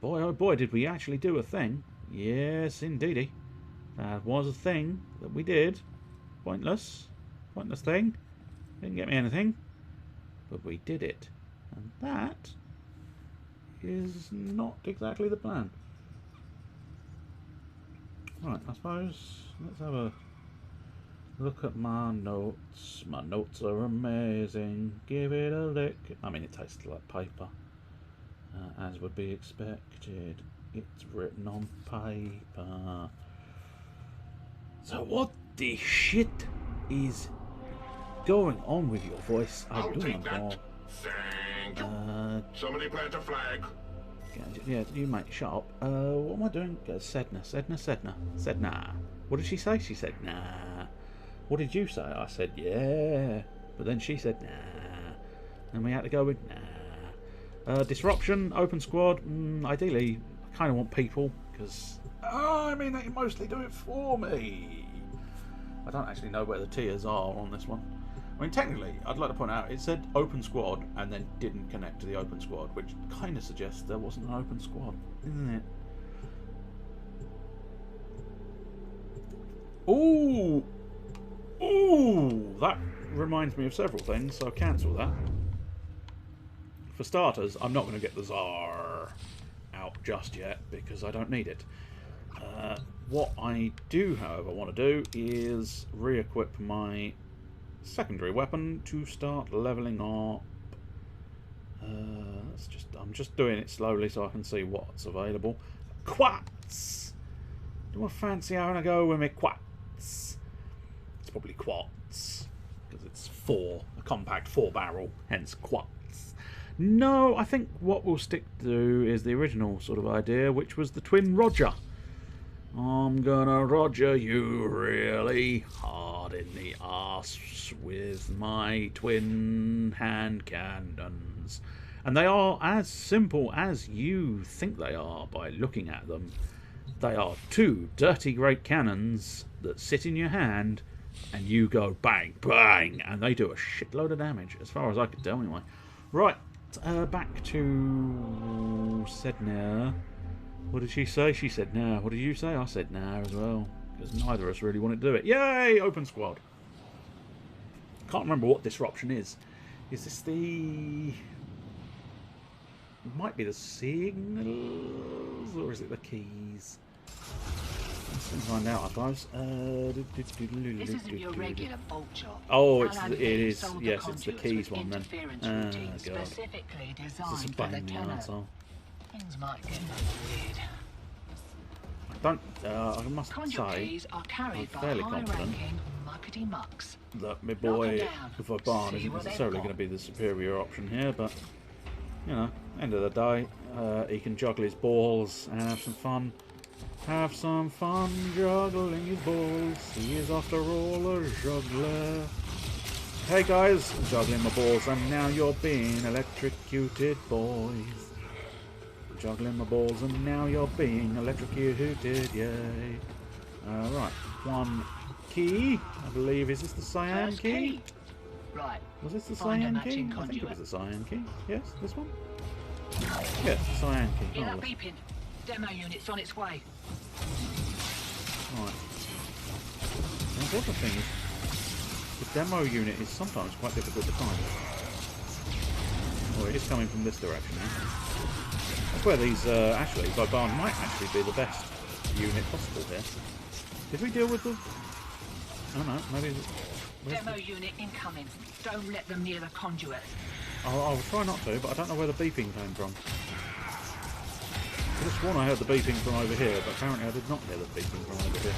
D: Boy, oh boy, did we actually do a thing. Yes, indeedy. That was a thing that we did. Pointless thing. Didn't get me anything. But we did it. And that is not exactly the plan. Right, I suppose let's have a look at my notes. My notes are amazing. Give it a lick. I mean, it tastes like paper. As would be expected. It's written on paper. So what the shit is going on with your voice? I
A: I'll
D: do
A: take
D: not
A: that.
D: know.
A: Thank you. Somebody plant a flag.
D: Yeah, you mate, shut up. What am I doing? Sedna. What did she say? She said, nah. What did you say? I said, yeah. But then she said, nah. And we had to go with, nah. Disruption, open squad. Ideally, I kind of want people, because, I mean, they can mostly do it for me. I don't actually know where the tiers are on this one. I mean, technically, I'd like to point out, it said open squad and then didn't connect to the open squad, which kind of suggests there wasn't an open squad, isn't it? Ooh! Ooh! That reminds me of several things, so I'll cancel that. For starters, I'm not going to get the Tsar out just yet, because I don't need it. What I do, however, want to do is re-equip my secondary weapon to start leveling up. I'm just doing it slowly so I can see what's available. Quats! Do I fancy having a go with me quats? It's probably quats, because it's a compact 4-barrel, hence quats. No, I think what we'll stick to is the original sort of idea, which was the Twin Roger. I'm gonna roger you really hard in the arse with my twin hand cannons. And they are as simple as you think they are by looking at them. They are 2 dirty great cannons that sit in your hand and you go bang, bang, and they do a shitload of damage, as far as I could tell anyway. Right, back to Sedna. What did she say? She said nah. What did you say? I said nah as well. Because neither of us really wanted to do it. Yay! Open squad. Can't remember what disruption is. Is this the... It might be the signals? Or is it the keys? Let's find out, I suppose.
K: This isn't your regular bolt job.
D: Oh, it is. Yes, it's the keys one then. God.
K: Specifically
D: This is
K: designed
D: a
K: for the
D: pain in the
K: tenor.
D: arsehole.
K: Things might get weird.
D: I must
K: Conjure
D: say,
K: keys are carried
D: I'm
K: by
D: fairly confident
K: high-ranking muckety mucks.
D: that my boy
K: Knock 'em down.
D: Vaban
K: See
D: isn't
K: what they've
D: necessarily
K: got.
D: going to be the superior option here, but, you know, end of the day, he can juggle his balls and have some fun. Have some fun juggling his balls. He is, after all, a juggler. Hey guys, I'm juggling my balls, and now you're being electrocuted, boys. Juggling my balls, and now you're being electrocuted, yay. Right, 1 key, I believe. Is this the cyan
K: First
D: key?
K: key. Right.
D: Was this the
K: Find a
D: cyan key?
K: matching
D: I think it
K: conduit.
D: was the cyan key. Yes, this one? Yes, the cyan key.
K: Hear that
D: Marvellous.
K: beeping? Demo unit's on its way.
D: Right. The important thing is, the demo unit is sometimes quite difficult to find. Oh, it is coming from this direction now. That's where these, actually, Vaban might actually be the best unit possible here. Did we deal with the... Oh no, maybe...
K: Demo unit incoming. Don't let them near the conduit.
D: I'll try not to, but I don't know where the beeping came from. I could have sworn I heard the beeping from over here, but apparently I did not hear the beeping from over here.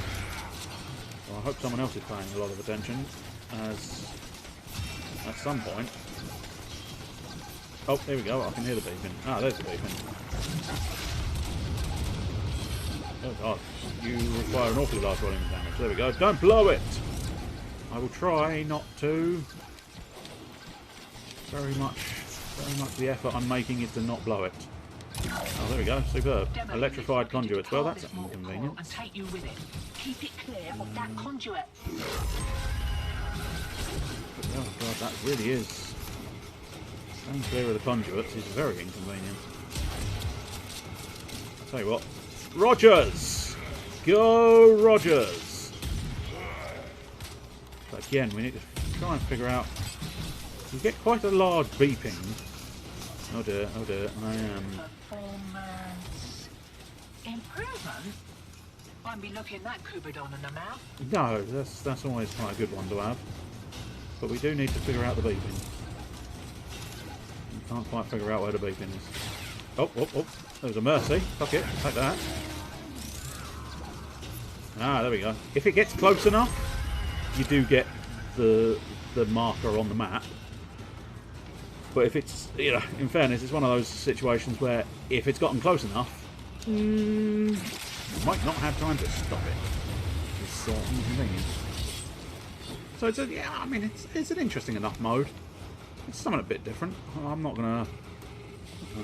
D: Well, I hope someone else is paying a lot of attention, as at some point... Oh, there we go, I can hear the beeping. Ah, there's the beeping. Oh god, you require an awfully large volume of damage. There we go, don't blow it! I will try not to. Very much the effort I'm making is to not blow it. Oh, there we go, superb. Electrified conduits. Well, that's inconvenient.
K: And take you with it. Keep it clear of that conduit.
D: Oh god, that really is. Staying clear of the conduits is very inconvenient. I'll tell you what. Rogers! Go Rogers! But again, we need to try and figure out... You get quite a large beeping. Oh dear, I am...
K: Performance... improvement? Won't be looking that Cupidon in the mouth.
D: No, that's always quite a good one to have. But we do need to figure out the beeping. We can't quite figure out where the beeping is. Oh, there's a mercy. Fuck it, take that. Ah, there we go. If it gets close enough, you do get the marker on the map. But if it's, you know, in fairness, it's one of those situations where if it's gotten close enough, you might not have time to stop it. It's inconvenient. So it's I mean, it's an interesting enough mode. It's something a bit different. I'm not gonna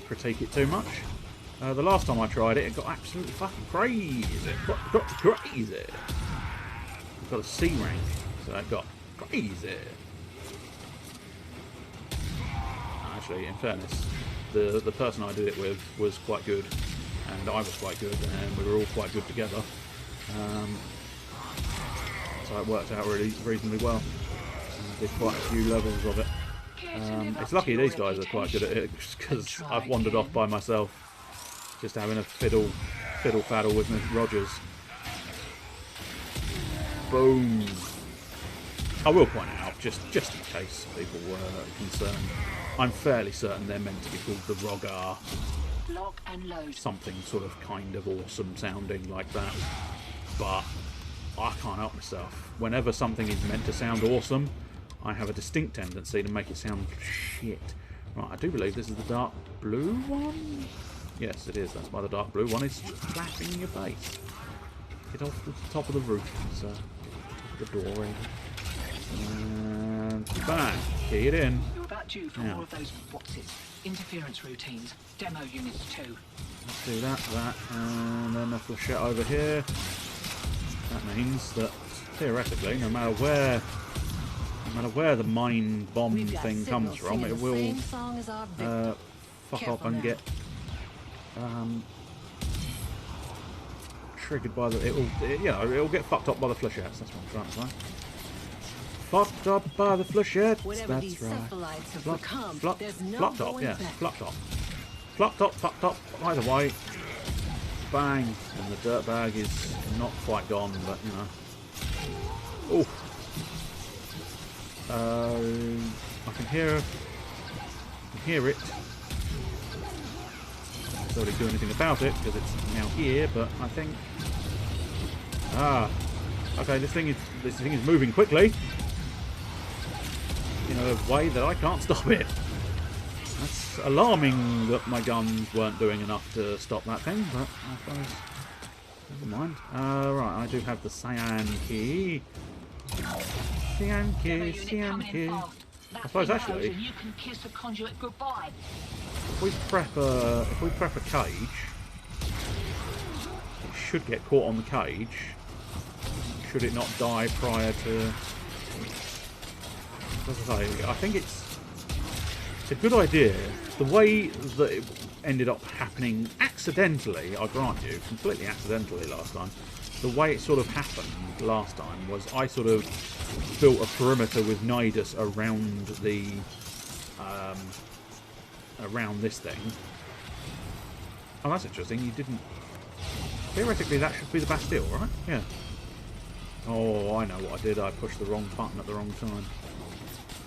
D: critique it too much. The last time I tried it, it got absolutely fucking crazy. Got crazy. It got a C rank, so it got crazy. Actually, in fairness, the person I did it with was quite good, and I was quite good, and we were all quite good together. So it worked out really reasonably well. I did quite a few levels of it. It's lucky these guys are quite good at it, because I've wandered off by myself, just having a fiddle faddle with Miss Rogers. Boom. I will point it out, just in case people were concerned. I'm fairly certain they're meant to be called the Rogar.
K: Lock and load.
D: Something sort of kind of awesome sounding like that. But I can't help myself. Whenever something is meant to sound awesome, I have a distinct tendency to make it sound shit. Right, I do believe this is the dark blue one? Yes, it is. That's why the dark blue one is flashing in your face. Get off the top of the roof, sir. The door in. And bang! Key it in.
K: You're about due for more of those interference routines. Demo units too.
D: Let's do that, and then a flechette over here. That means that theoretically, no matter where the mine bomb thing comes from, it will fuck up and get triggered by the. It'll get fucked up by the flechettes. That's what I'm trying to say. Fucked up by the flechettes. That's right. Flocked up, yes. Flocked up. Flocked up, fucked up. Either way, bang, and the dirtbag is not quite gone, but you know. Oh. I can hear it. I can't really do anything about it because it's now here, but I think. Okay, this thing is moving quickly in a way that I can't stop it. That's alarming that my guns weren't doing enough to stop that thing, but I suppose never mind. Right, I do have the cyan key. Cyan key, cyan key. I suppose actually, if we prep a cage, it should get caught on the cage. Should it not die prior to? As I say, I think it's a good idea. The way that it ended up happening accidentally, I grant you, completely accidentally last time. The way it sort of happened last time was I sort of built a perimeter with Nidus around the around this thing. Oh, that's interesting. You didn't. Theoretically, that should be the Bastille, right? Yeah. Oh, I know what I did. I pushed the wrong button at the wrong time.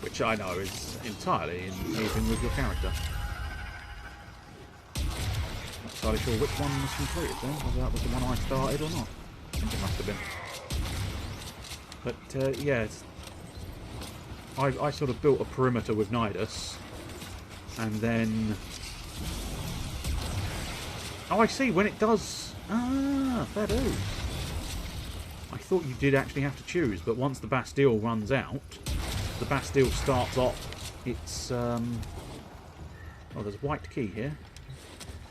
D: Which I know is entirely in keeping with your character. Not entirely sure which one was completed then, whether that was the one I started or not. I think it must have been. But, yeah, I sort of built a perimeter with Nidus, and then... Oh, I see, when it does... Ah, fair dues. I thought you did actually have to choose, but once the Bastille runs out, the Bastille starts off its... Oh, there's a white key here.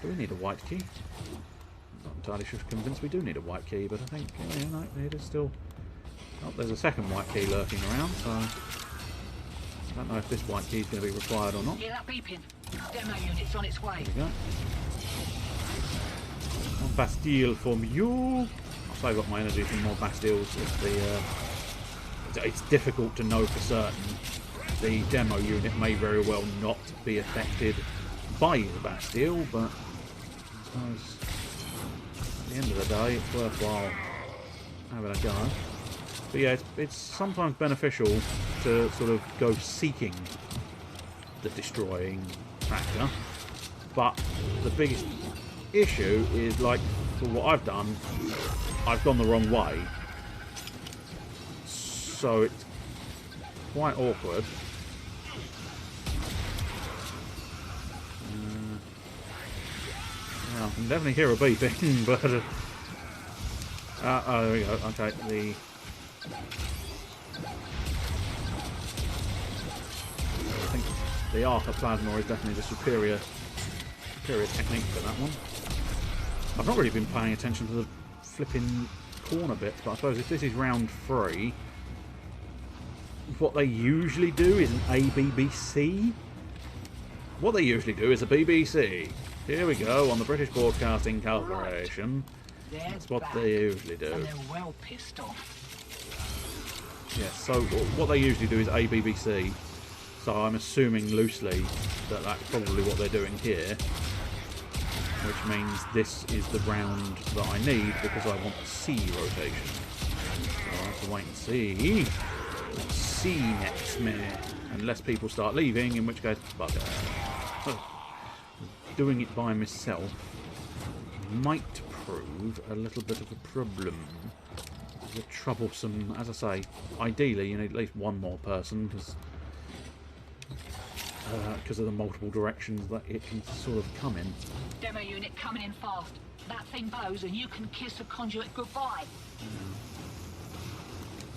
D: Do we need a white key? I'm not entirely sure convinced we do need a white key, but I think, yeah, no, it is still... Oh, there's a second white key lurking around, so... I don't know if this white key is going to be required or not.
K: Hear that beeping? Demo unit's on its way.
D: There we go. One Bastille from you. I'll save up my energy for more Bastilles. It's difficult to know for certain. The demo unit may very well not be affected by the Bastille, but I suppose at the end of the day it's worthwhile having a go. But yeah, it's sometimes beneficial to sort of go seeking the destroying factor, but the biggest issue is, like, for what I've done, I've gone the wrong way, so it's quite awkward. Yeah, I can definitely hear a beeping, but oh, there we go. Okay, I think the Arca Plasma is definitely the superior technique for that one. I've not really been paying attention to the flipping corner bits, but I suppose if this is round 3, what they usually do is an ABBC. What they usually do is a BBC. Here we go, on the British Broadcasting Corporation. That's what they usually do.
K: And they're well pissed off.
D: Yes, so what they usually do is ABBC. So I'm assuming loosely that that's probably what they're doing here. Which means this is the round that I need because I want C rotation. So I have to wait and see. C next minute. Unless people start leaving, in which case, bugger. Doing it by myself might prove a little bit of a problem. It's a bit troublesome. As I say, ideally you need at least one more person because of the multiple directions that it can sort of come in.
K: Demo unit coming in fast. That thing bows and you can kiss a conduit goodbye.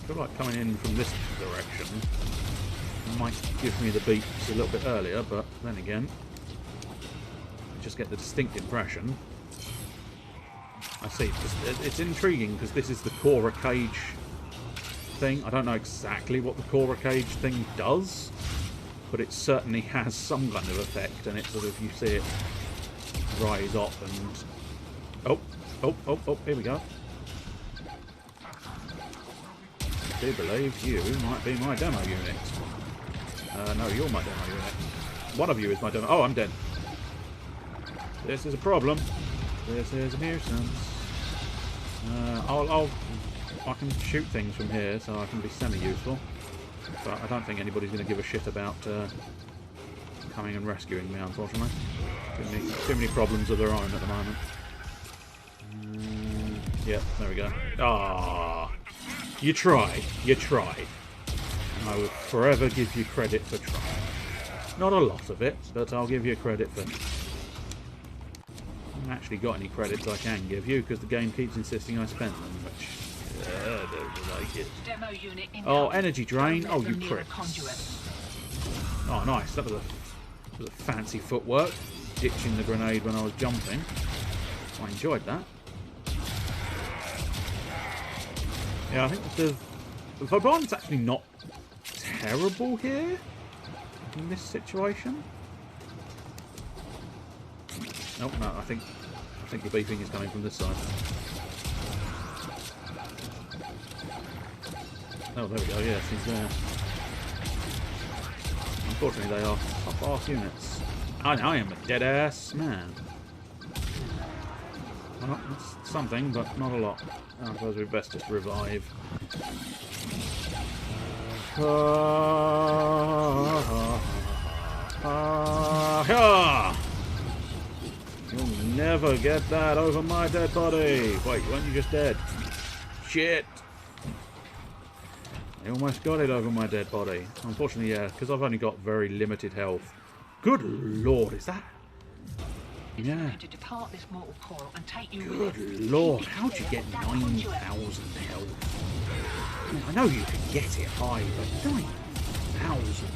D: I feel like coming in from this direction might give me the beeps a little bit earlier, but then again, I just get the distinct impression. I see, it's intriguing because this is the Cora Cage thing. I don't know exactly what the Cora Cage thing does, but it certainly has some kind of effect, and it's sort of, you see it rise up and... Oh, here we go. I do believe you might be my demo unit. No, you're my demo unit. One of you is my demo... Oh, I'm dead. This is a problem. This is a nuisance. I can shoot things from here, so I can be semi-useful. But I don't think anybody's going to give a shit about coming and rescuing me, unfortunately. Too many problems of their own at the moment. Yeah, there we go. Ah, you tried. You tried. And I will forever give you credit for trying. Not a lot of it, but I'll give you credit for... I haven't actually got any credits I can give you because the game keeps insisting I spend them, which I don't like it. Oh, energy drain. Oh, you prick. Oh, nice. That was a fancy footwork. Ditching the grenade when I was jumping. I enjoyed that. Yeah, I think the Vauban's actually not terrible here in this situation. Nope, no, I think the beeping is coming from this side. Oh, there we go, yes, he's there. Unfortunately, they are top-ass units. I am a dead-ass man. Well, it's something, but not a lot. I suppose we'd best just revive. You'll never get that over my dead body. Wait, weren't you just dead? Shit! I almost got it over my dead body. Unfortunately, yeah, because I've only got very limited health. Good lord, is that? Yeah.
K: To depart this mortal coil and take you
D: Good
K: with
D: lord, how'd you get 9,000 health? I mean, I know you can get it high, but 9,000?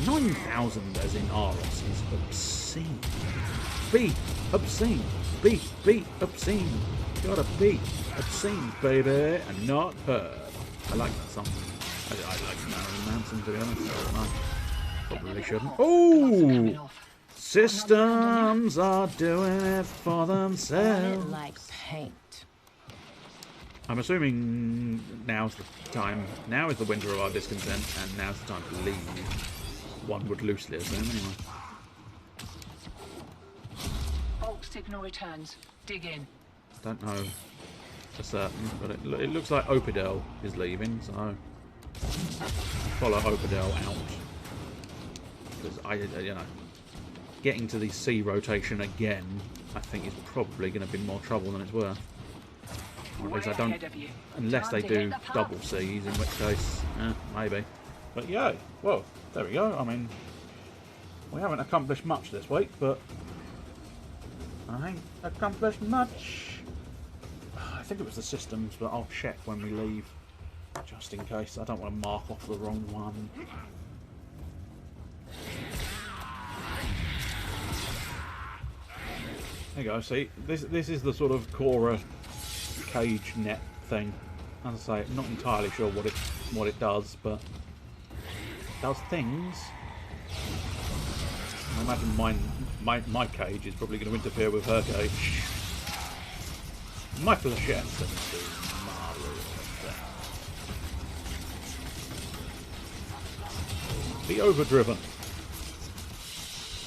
D: 9,000 as in Aros is obscene. Be obscene. Be obscene. Gotta be obscene, baby, and not heard. I like that song. I like Marilyn Manson, to be honest. So I probably shouldn't. Oh! Systems are doing it for themselves.
M: Like paint.
D: I'm assuming now's the time. Now is the winter of our discontent, and now's the time to leave. One would loosely assume, anyway.
K: Bolt signal returns. Dig in.
D: Don't know for certain, but it looks like Opidel is leaving, so follow Opidel out. Because you know, getting to the C rotation again, I think is probably going to be more trouble than it's worth. Or at least I don't, unless they do double C's, in which case, maybe. But yeah, well, there we go. I mean, we haven't accomplished much this week, but I ain't accomplished much. I think it was the systems, but I'll check when we leave, just in case. I don't want to mark off the wrong one. There you go. See, this is the sort of Cora cage net thing. As I say, I'm not entirely sure what it does, but it does things. I imagine my cage is probably going to interfere with her cage. My flechette doesn't do marvelous things. Be overdriven.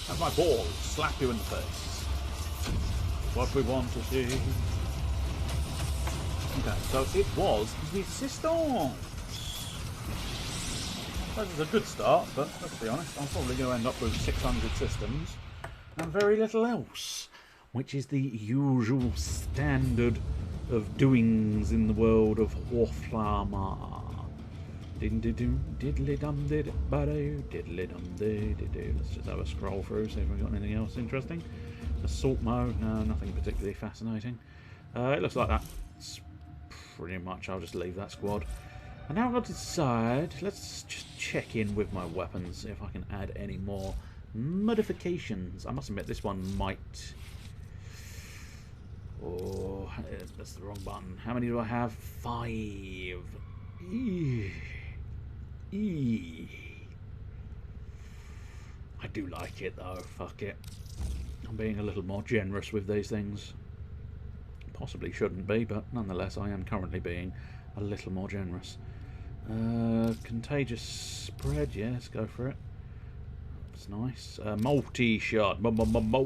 D: Have my balls slap you in the face. What we want to see. Okay, so it was Resistance. That is a good start, but let's be honest, I'm probably going to end up with 600 systems and very little else, which is the usual standard of doings in the world of Warframe. Diddly dum did diddly dum did. Let's just have a scroll through, see if we've got anything else interesting. Assault mode, no, nothing particularly fascinating. It looks like that's pretty much. I'll just leave that squad. And now I've got to decide. Let's just check in with my weapons, see if I can add any more modifications. I must admit, this one might. Oh, that's the wrong button. How many do I have? 5. I do like it though. Fuck it. I'm being a little more generous with these things. Possibly shouldn't be, but nonetheless, I am currently being a little more generous. Contagious spread, yes, go for it. That's nice. Multi-shot. Multi-shot.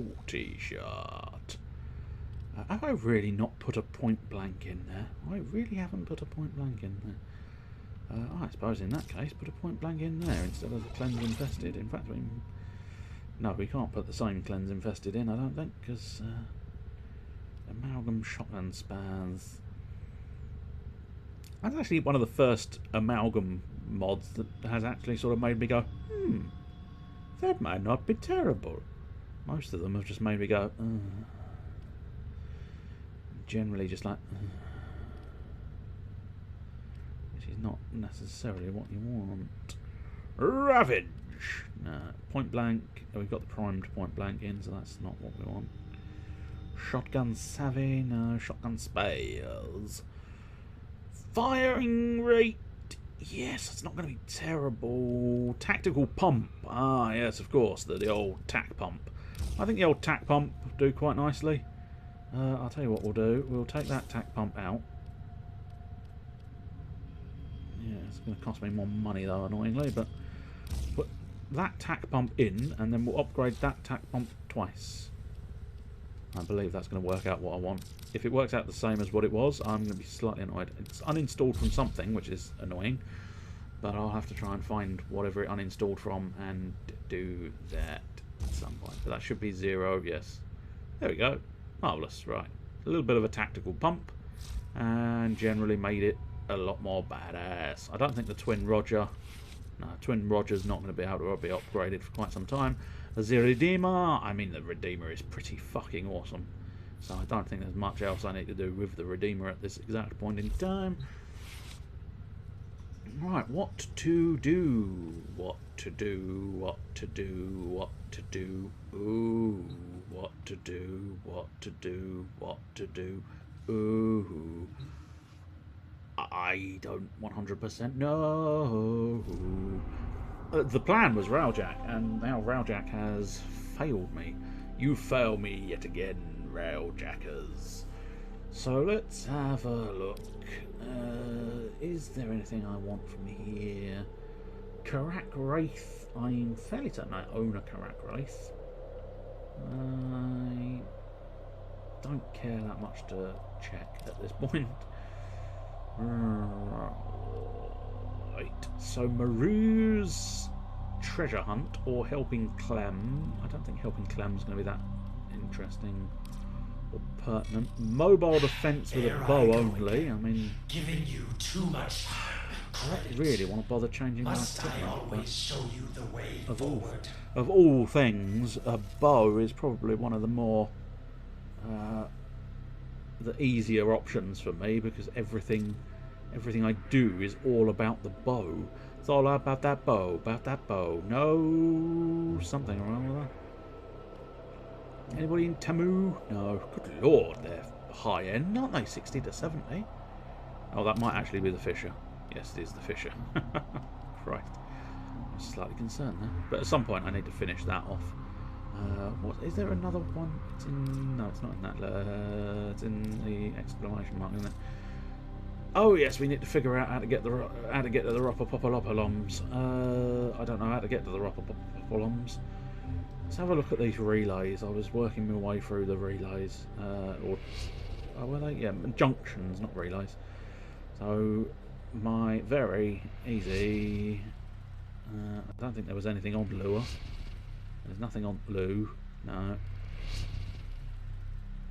D: Have I really not put a point blank in there? I really haven't put a point blank in there. I suppose in that case, put a point blank in there instead of the cleanse infested. In fact, no, we can't put the same cleanse infested in, I don't think, because amalgam shotgun spans. That's actually one of the first amalgam mods that has actually sort of made me go, that might not be terrible. Most of them have just made me go, generally just like, which is not necessarily what you want. Ravage! Point blank. Oh, we've got the primed point blank in, so that's not what we want. Shotgun savvy, no. Shotgun spares. Firing rate, yes, it's not going to be terrible. Tactical pump, ah yes, of course, the old tac pump. I think the old tac pump will do quite nicely. I'll tell you what we'll do. We'll take that tac pump out. Yeah, it's going to cost me more money though, annoyingly, but put that tac pump in, and then we'll upgrade that tac pump twice. I believe that's going to work out what I want. If it works out the same as what it was, I'm going to be slightly annoyed. It's uninstalled from something, which is annoying. But I'll have to try and find whatever it uninstalled from and do that at some point. But that should be 0, yes. There we go. Marvellous, right. A little bit of a tactical pump. And generally made it a lot more badass. I don't think the Twin Roger... No, Twin Roger's not going to be able to be upgraded for quite some time. The Redeemer... I mean, the Redeemer is pretty fucking awesome. So I don't think there's much else I need to do with the Redeemer at this exact point in time. Right, what to do? What to do? What to do? What to do? Ooh, what to do? What to do? What to do? Ooh, I don't 100% know. The plan was Railjack, and now Railjack has failed me. You fail me yet again, Railjackers. So let's have a look. Is there anything I want from here? Karak Wraith. I'm fairly certain I own a Karak Wraith. I don't care that much to check at this point. Right. So Maru's treasure hunt or helping Clem. I don't think helping Clem's going to be that interesting or pertinent. Mobile defense with a bow only. I mean,
B: giving you too much credit.
D: Really want to bother changing my
B: Must I
D: equipment,
B: always show you the way forward?
D: Of all things, a bow is probably one of the more the easier options for me, because everything I do is all about the bow. It's all about that bow, No, something or other. Anybody in Tamu? No. Good lord, they're high end, aren't they? 60 to 70. Oh, that might actually be the Fisher. Yes, it is the Fisher. Christ. I'm slightly concerned there. But at some point I need to finish that off. What is there another one? It's in... No, it's not in that. It's in the exclamation mark, isn't it? Oh yes, we need to figure out how to get to the Ropopopoloms. I don't know how to get to the Ropopopoloms. Let's have a look at these relays. I was working my way through the relays, or were they? Yeah, junctions, not relays. So my very easy. I don't think there was anything on Lure. There's nothing on Lou. No.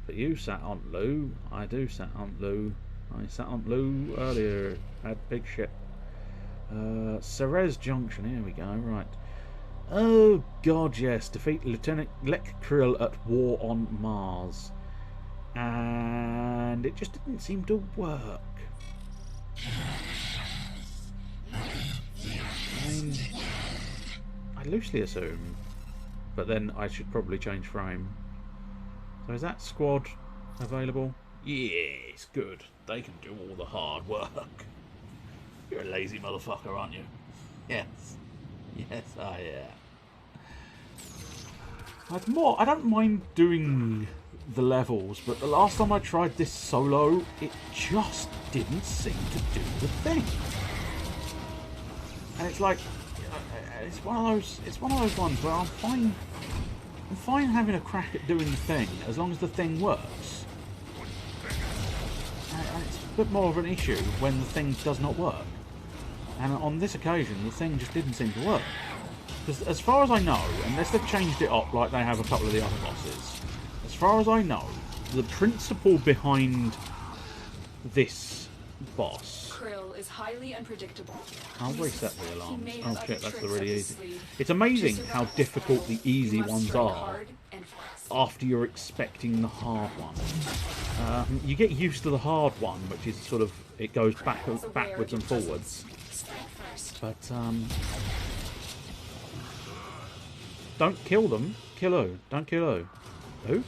D: But you sat on Lou. I do sat on Lou. I sat on Lou earlier. Had big ship. Ceres Junction. Here we go. Right. Oh god, yes. Defeat Lieutenant Lek Krill at War on Mars. And it just didn't seem to work. I mean, I loosely assume, but then I should probably change frame. So is that squad available? Yes, good. They can do all the hard work. You're a lazy motherfucker, aren't you? Yes. Yes, I am. I don't mind doing the levels, but the last time I tried this solo, it just didn't seem to do the thing. And it's like, it's one of those ones where I'm fine having a crack at doing the thing as long as the thing works. And it's a bit more of an issue when the thing does not work. And on this occasion, the thing just didn't seem to work. Because as far as I know, unless they've changed it up like they have a couple of the other bosses, as far as I know, the principle behind this boss...
E: Krill is highly unpredictable.
D: I'll reset the alarms. Oh shit, that's the really easy. It's amazing how difficult the easy ones are after you're expecting the hard one. You get used to the hard one, which is sort of, it goes backwards and forwards. But, don't kill them. Kill who? Don't kill who? Who?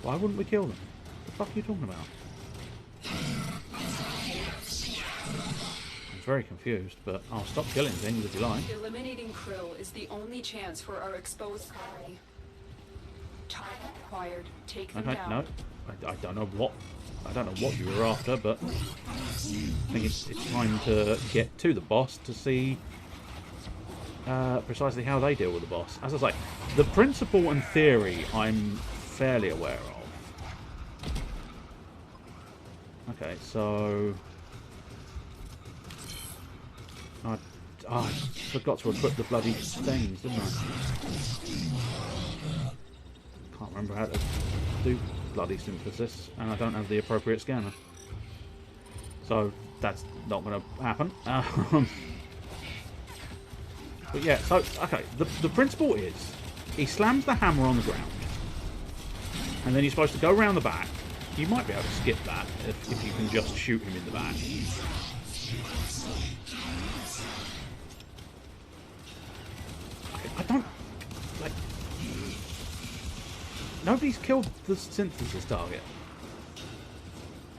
D: Why wouldn't we kill them? What the fuck are you talking about? I'm very confused, but I'll stop killing things if you like.
E: Eliminating Krill is the only chance for our exposed colony. Time required. Take them down.
D: No. I don't know what you were after, but I think it's time to get to the boss to see precisely how they deal with the boss. As I say, the principle and theory I'm fairly aware of. Okay, so I forgot to equip the bloody things, didn't I? Can't remember how to do bloody synthesis, and I don't have the appropriate scanner. So that's not going to happen. But yeah, so, okay, the principle is, he slams the hammer on the ground, and then you're supposed to go around the back. You might be able to skip that if you can just shoot him in the back. I don't, like, nobody's killed the synthesis target.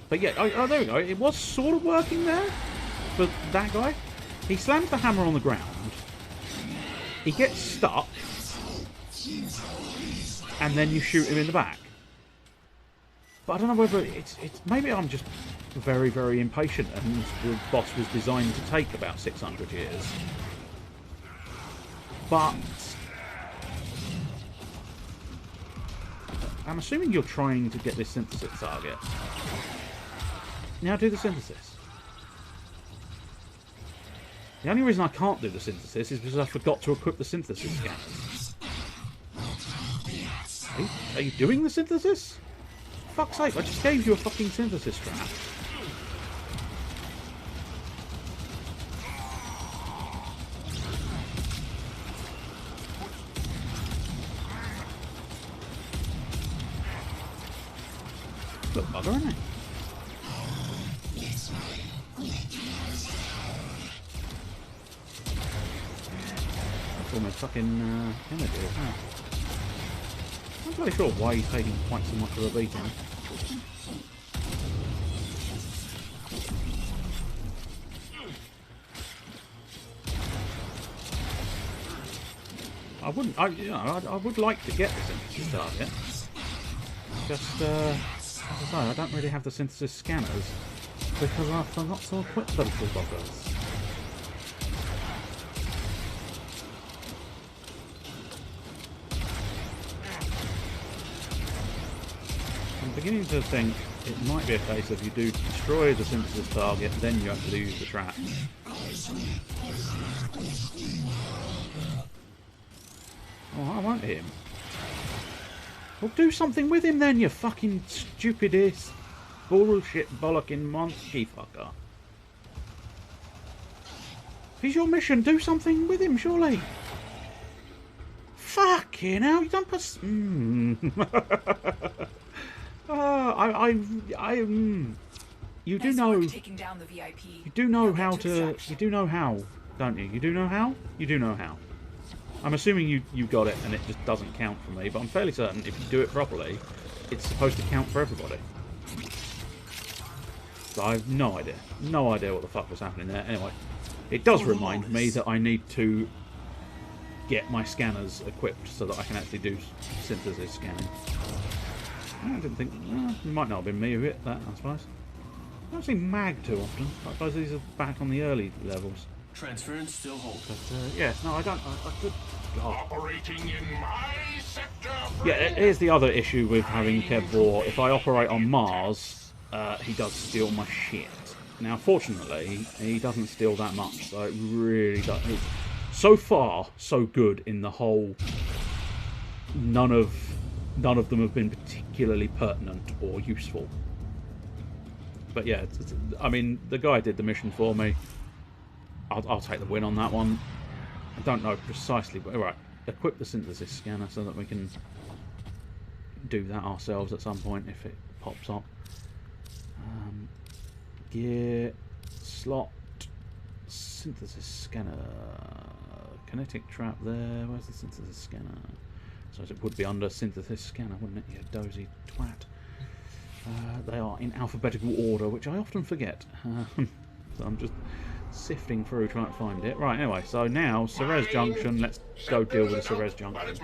D: But yeah, oh, there we go. It was sort of working there for that guy. He slams the hammer on the ground. He gets stuck. And then you shoot him in the back. But I don't know whether it's maybe I'm just very, very impatient and the boss was designed to take about 600 years. But I'm assuming you're trying to get this synthesis target. Now do the synthesis. The only reason I can't do the synthesis is because I forgot to equip the synthesis scanners. Are you doing the synthesis? For fuck's sake, I just gave you a fucking synthesis trap. Little bugger, isn't it? That's almost fucking energy, isn't it? I'm not really sure why he's taking quite so much of a beating. I would like to get the synthesis target. Just, as I say, I don't really have the synthesis scanners because I forgot to equip the little buggers. I'm beginning to think it might be a case of you do destroy the synthesis target, then you have to use the trap. Oh, I won't hit him. Well, do something with him then, you fucking stupidest bullshit bollocking monkey fucker. If he's your mission, do something with him, surely. Fucking hell, you don't put... You do know...
E: Taking down the VIP.
D: You do know how to... You do know how, don't you? You do know how? You do know how. I'm assuming you got it and it just doesn't count for me, but I'm fairly certain if you do it properly, it's supposed to count for everybody. So I have no idea. No idea what the fuck was happening there. Anyway, it does remind me that I need to get my scanners equipped so that I can actually do synthesis scanning. I didn't think... it might not have been me who hit that, I suppose. I don't see mag too often. I suppose these are back on the early levels.
J: Transference still holds.
D: But, yeah, no, I don't... I could... God.
A: Operating in my sector.
D: Yeah, here's the other issue with having Kev War. If I operate on Mars, he does steal my shit. Now, fortunately, he doesn't steal that much, so it really does... So far, so good in the whole... None of them have been particularly pertinent or useful. But yeah, I mean, the guy did the mission for me. I'll take the win on that one. I don't know precisely, but alright. Equip the synthesis scanner so that we can do that ourselves at some point if it pops up. Gear, slot, synthesis scanner, kinetic trap there. Where's the synthesis scanner? So it would be under synthesis scanner, wouldn't it? You dozy twat. They are in alphabetical order, which I often forget. So I'm just sifting through trying to find it. Right, anyway, so now Ceres Junction. Let's go deal with the Ceres Junction.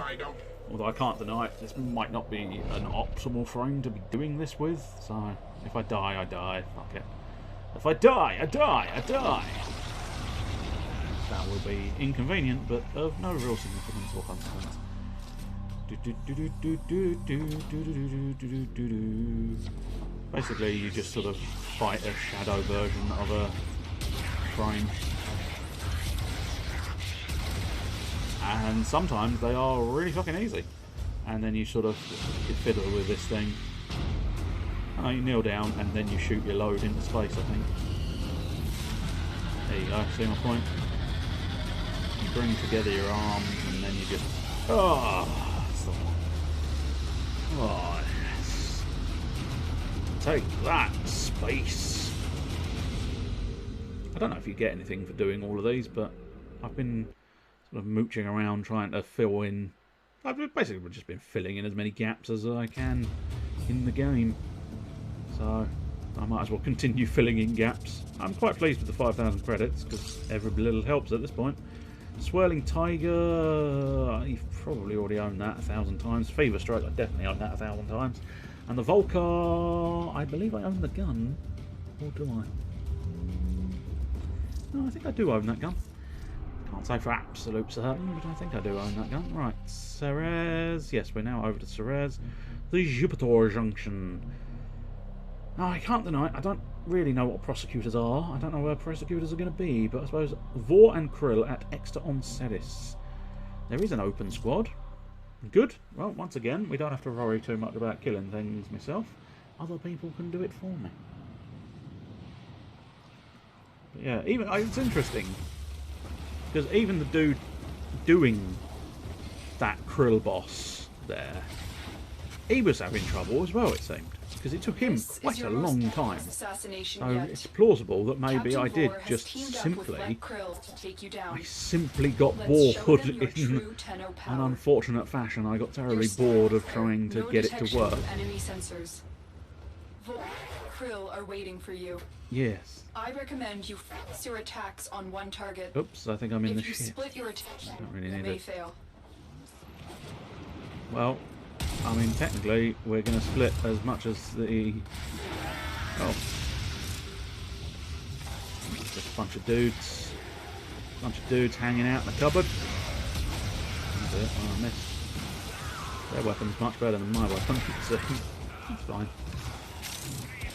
D: Although I can't deny it, this might not be an optimal frame to be doing this with. So if I die, I die. Fuck it. If I die, I die. I die. That will be inconvenient, but of no real significance or consequence. Basically, you just sort of fight a shadow version of a frame. And sometimes they are really fucking easy. And then you sort of fiddle with this thing. You kneel down and then you shoot your load into space, I think. There you go, see my point? You bring together your arms and then you just... Oh, yes. Take that, space. I don't know if you get anything for doing all of these, but I've been sort of mooching around trying to fill in... I've basically just been filling in as many gaps as I can in the game. So I might as well continue filling in gaps. I'm quite pleased with the 5,000 credits because every little helps at this point. Swirling Tiger, you've probably already owned that 1,000 times. Fever Strike, I definitely own that 1,000 times. And the Volcar, I believe I own the gun. Or do I? No, I think I do own that gun. Can't say for absolute certain, but I think I do own that gun. Right, Ceres. Yes, we're now over to Ceres. The Jupiter Junction. Now, I can't deny, I don't really know what prosecutors are. I don't know where prosecutors are going to be, but I suppose Vor and Krill at Exeter on Ceres. There is an open squad. Good. Well, once again, we don't have to worry too much about killing things myself. Other people can do it for me. But yeah, even it's interesting. Because even the dude doing that Krill boss there, he was having trouble as well, it seemed. Because it took him quite a long time. So it's plausible that maybe I did just simply... I simply got bored in an unfortunate fashion. I got terribly bored of trying to get it to work.
E: Krill are waiting for you.
D: Yes.
E: I recommend you focus your attacks on one target.
D: Oops, I think I'm in the shit.
E: If you split your attention,
D: don't really need
E: you may
D: it.
E: fail.
D: Well, I mean, technically, we're going to split as much as the... Oh. Just a bunch of dudes. Bunch of dudes hanging out in the cupboard. That's it. Oh, I missed. Their weapon's much better than my weapon, so that's fine.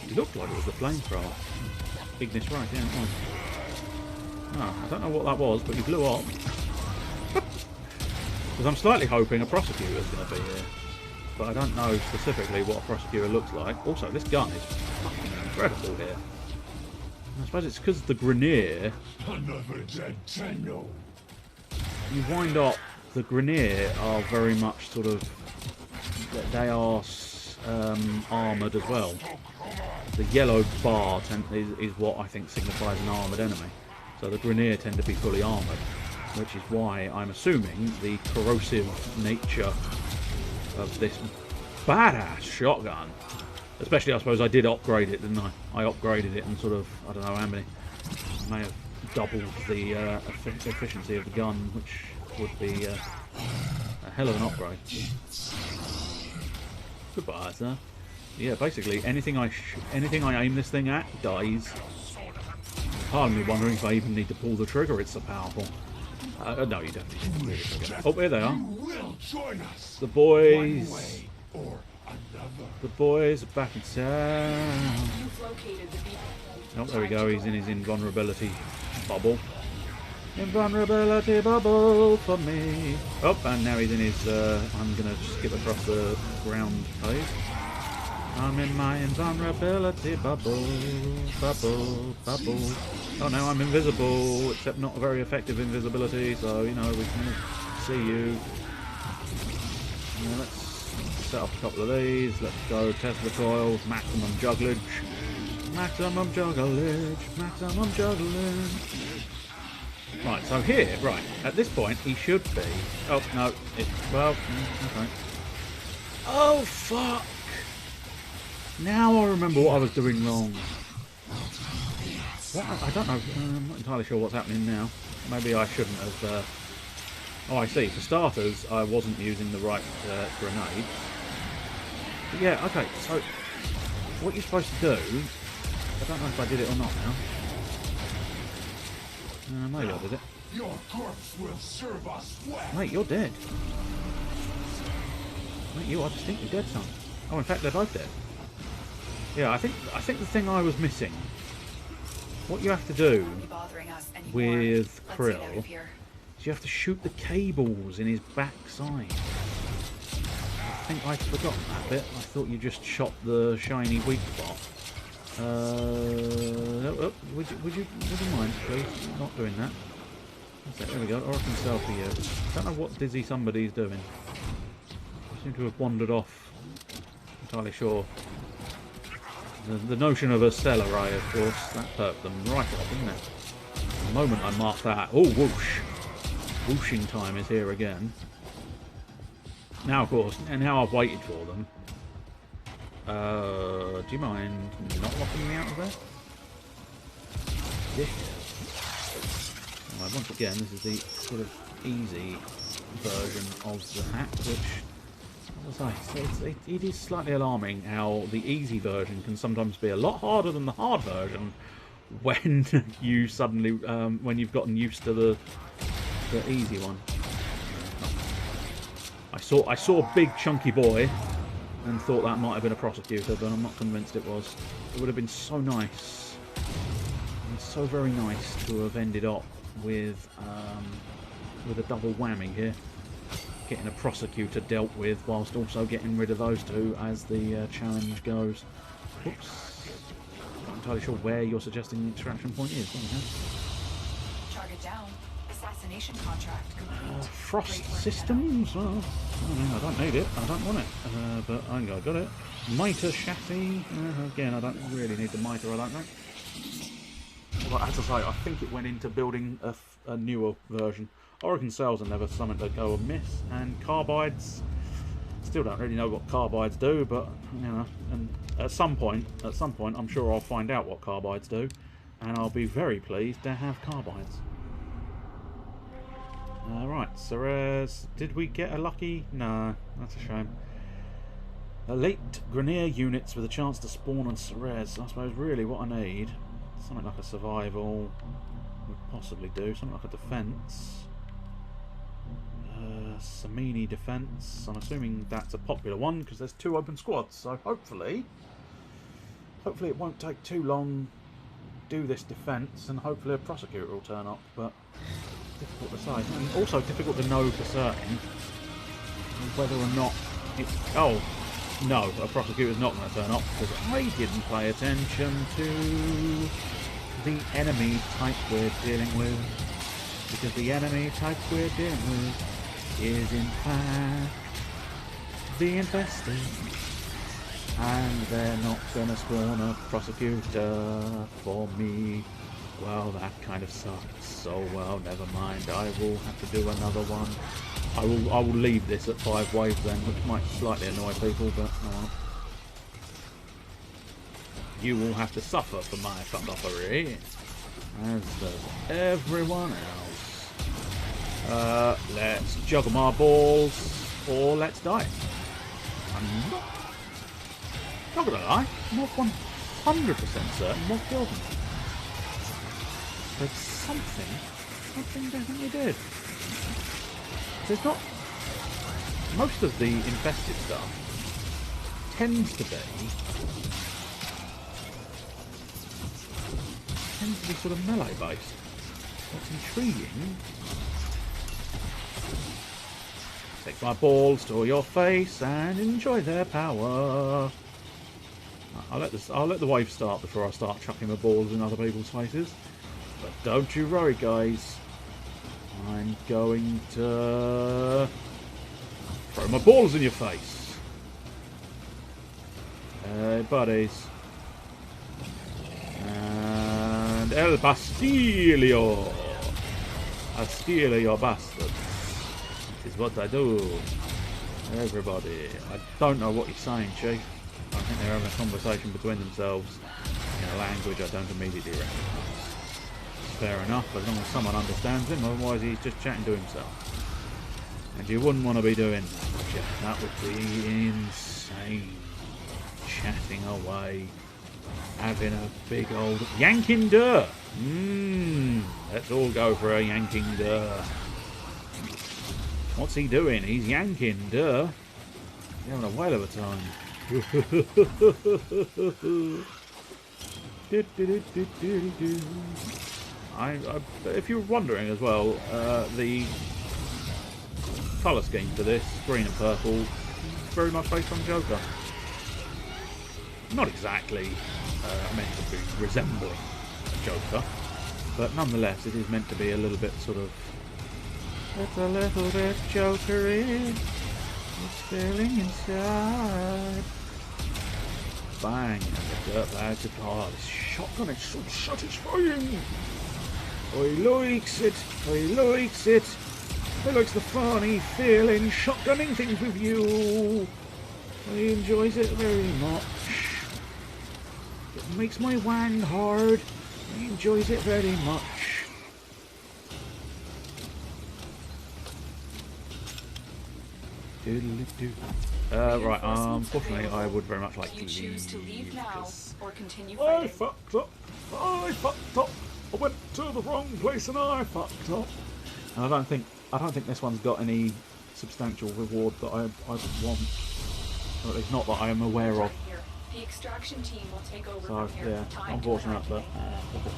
D: It looked like it was the flamethrower. Ignis right, yeah, it was. Oh, I don't know what that was, but he blew up. Because I'm slightly hoping a prosecutor's going to be here. But I don't know specifically what a prosecutor looks like. Also, this gun is fucking incredible here. I suppose it's because the Grenier...
F: Another dead tango.
D: You wind up... The Grenier are very much sort of... They are armoured as well. The yellow bar is what I think signifies an armoured enemy. So the Grenier tend to be fully armoured. Which is why I'm assuming the corrosive nature of this badass shotgun. Especially, I suppose I did upgrade it, didn't I? I upgraded it and sort of, I don't know how many, may have doubled the efficiency of the gun, which would be a hell of an upgrade. Goodbye, sir. Yeah, basically anything I aim this thing at dies. Part of me wondering if I even need to pull the trigger. It's so powerful. No, you don't need to pull the trigger. Oh, here they are. The boys. The boys are back in town. Oh, there we go. He's in his invulnerability bubble. Invulnerability bubble for me. Oh, and now he's in his... I'm going to skip across the ground phase. I'm in my invulnerability bubble. Bubble. Bubble. Oh, now I'm invisible, except not a very effective invisibility, so, you know, we can see you. Now, let's set up a couple of these. Let's go test the coils. Maximum jugglage. Maximum jugglage. Maximum jugglage. Right, so here, right, at this point, he should be... Oh, no. Well, okay. Oh, fuck! Now I remember what I was doing wrong. What? I don't know. I'm not entirely sure what's happening now. Maybe I shouldn't have... Oh, I see. For starters, I wasn't using the right grenade. But yeah, okay, so... What you're supposed to do... I don't know if I did it or not now. Maybe I did it.
F: Your corpse will serve us well.
D: Mate, you're dead. Mate, you are distinctly dead, son. Oh, in fact, they're both dead. Yeah, I think the thing I was missing. What you have to do with Krill is you have to shoot the cables in his backside. I think I'd forgotten that bit. I thought you just shot the shiny weak spot. Would you mind, please, not doing that? There we go. Oracle selfie here. Don't know what dizzy somebody's doing. I seem to have wandered off. Entirely sure. The notion of a stellar ray, of course, that perked them right off, didn't it? The moment I marked that, oh whoosh! Whooshing time is here again. Now, of course, and now I've waited for them. Do you mind not locking me out of there? Yeah. Right, once again, this is the sort of easy version of the hack, which, as I say, it is slightly alarming how the easy version can sometimes be a lot harder than the hard version when you suddenly, when you've gotten used to the easy one. I saw a big chunky boy and thought that might have been a prosecutor, but I'm not convinced it was. It would have been so nice, and so very nice to have ended up with a double whammy here, getting a prosecutor dealt with whilst also getting rid of those two as the challenge goes. Oops, not entirely sure where you're suggesting the extraction point is.
E: Target down. Assassination contract complete.
D: Frost systems? Well, I don't need it. I don't want it. But I got it. Mitre chassis. Again, I don't really need the mitre, I don't think. Well, as I say, I think it went into building a newer version. Oregon cells are never something to go amiss, and carbides. Still don't really know what carbides do, but you know, and at some point, I'm sure I'll find out what carbides do, and I'll be very pleased to have carbides. Right, Ceres, did we get a lucky? No, that's a shame. Elite Grenier units with a chance to spawn on Ceres. I suppose really what I need, something like a survival would possibly do, something like a defence. Samini defence. I'm assuming that's a popular one because there's 2 open squads, so hopefully it won't take too long to do this defence, and hopefully a prosecutor will turn up, but difficult to say. And also difficult to know for certain whether or not it's... Oh, no, a prosecutor's not going to turn up because I didn't pay attention to the enemy type we're dealing with. Because the enemy type we're dealing with is in fact the infested. And they're not going to spawn a prosecutor for me. Well, that kind of sucks. So, well, never mind. I will have to do another one. I will leave this at 5 waves then, which might slightly annoy people, but no. You will have to suffer for my fuckery, as does everyone else. Let's juggle my balls, or let's die. I'm not gonna lie, I'm not 100% certain what killed me. But something definitely did. There's not... Most of the infested stuff tends to be sort of melee based. What's intriguing... Take my balls to your face and enjoy their power. I'll let the wave start before I start chucking my balls in other people's faces. But don't you worry, guys. I'm going to throw my balls in your face. Buddies. And El Bastilio. I'll steal your bastards. This is what I do. Everybody. I don't know what he's saying, Chief. I think they're having a conversation between themselves in a language I don't immediately recognise. Fair enough, as long as someone understands him, otherwise he's just chatting to himself. And you wouldn't want to be doing that, would you? That would be insane. Chatting away, having a big old yanking dirt. Let's all go for a yanking dirt. What's he doing? He's yanking dirt. He's having a whale of a time. If you're wondering as well, the colour scheme for this, green and purple, very much based on Joker. Not exactly meant to be resembling Joker, but nonetheless it is meant to be a little bit sort of... It's a little bit Joker-y. It's feeling inside. Bang, and the dirtbag guitar. This shotgun is so satisfying. I likes it. I likes it. I likes the funny feeling shotgunning things with you. I enjoys it very much. It makes my wang hard. I enjoys it very much. Right, unfortunately I would very much like to leave.
E: Choose to leave now or continue
D: I
E: fighting.
D: fucked up. I fucked up. I went to the wrong place and I fucked up. And I don't think this one's got any substantial reward that I would want. Or at least not that I am aware of.
E: The extraction team will take over
D: So
E: from here.
D: yeah,
E: Time to
D: unfortunate, but
E: evacuate.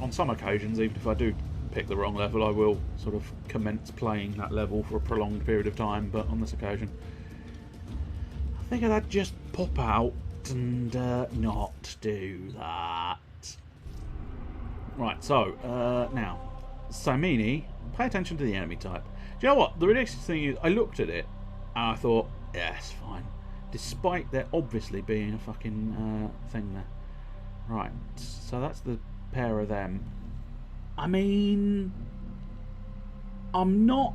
D: on some occasions, even if I do pick the wrong level, I will sort of commence playing that level for a prolonged period of time, but on this occasion I figured I'd just pop out and not do that. Right, so now Samini, pay attention to the enemy type. Do you know what? The ridiculous thing is, I looked at it and I thought, yeah, it's fine, despite there obviously being a fucking thing there. Right, so that's the pair of them. I mean, I'm not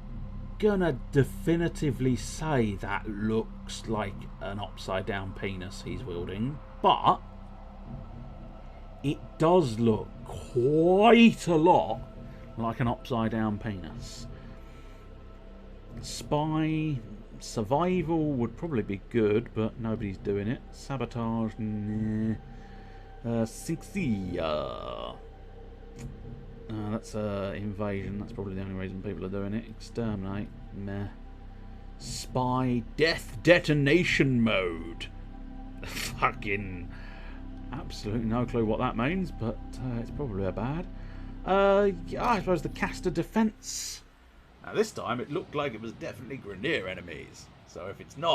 D: gonna definitively say that looks like an upside down penis he's wielding, but it does look quite a lot like an upside down penis. Spy, survival would probably be good, but nobody's doing it. Sabotage, nah. Sixia. That's invasion. That's probably the only reason people are doing it. Exterminate, meh. Spy, death detonation mode. Fucking absolutely no clue what that means, but it's probably a bad. Yeah, I suppose the caster defense. Now this time it looked like it was definitely Grineer enemies. So if it's not,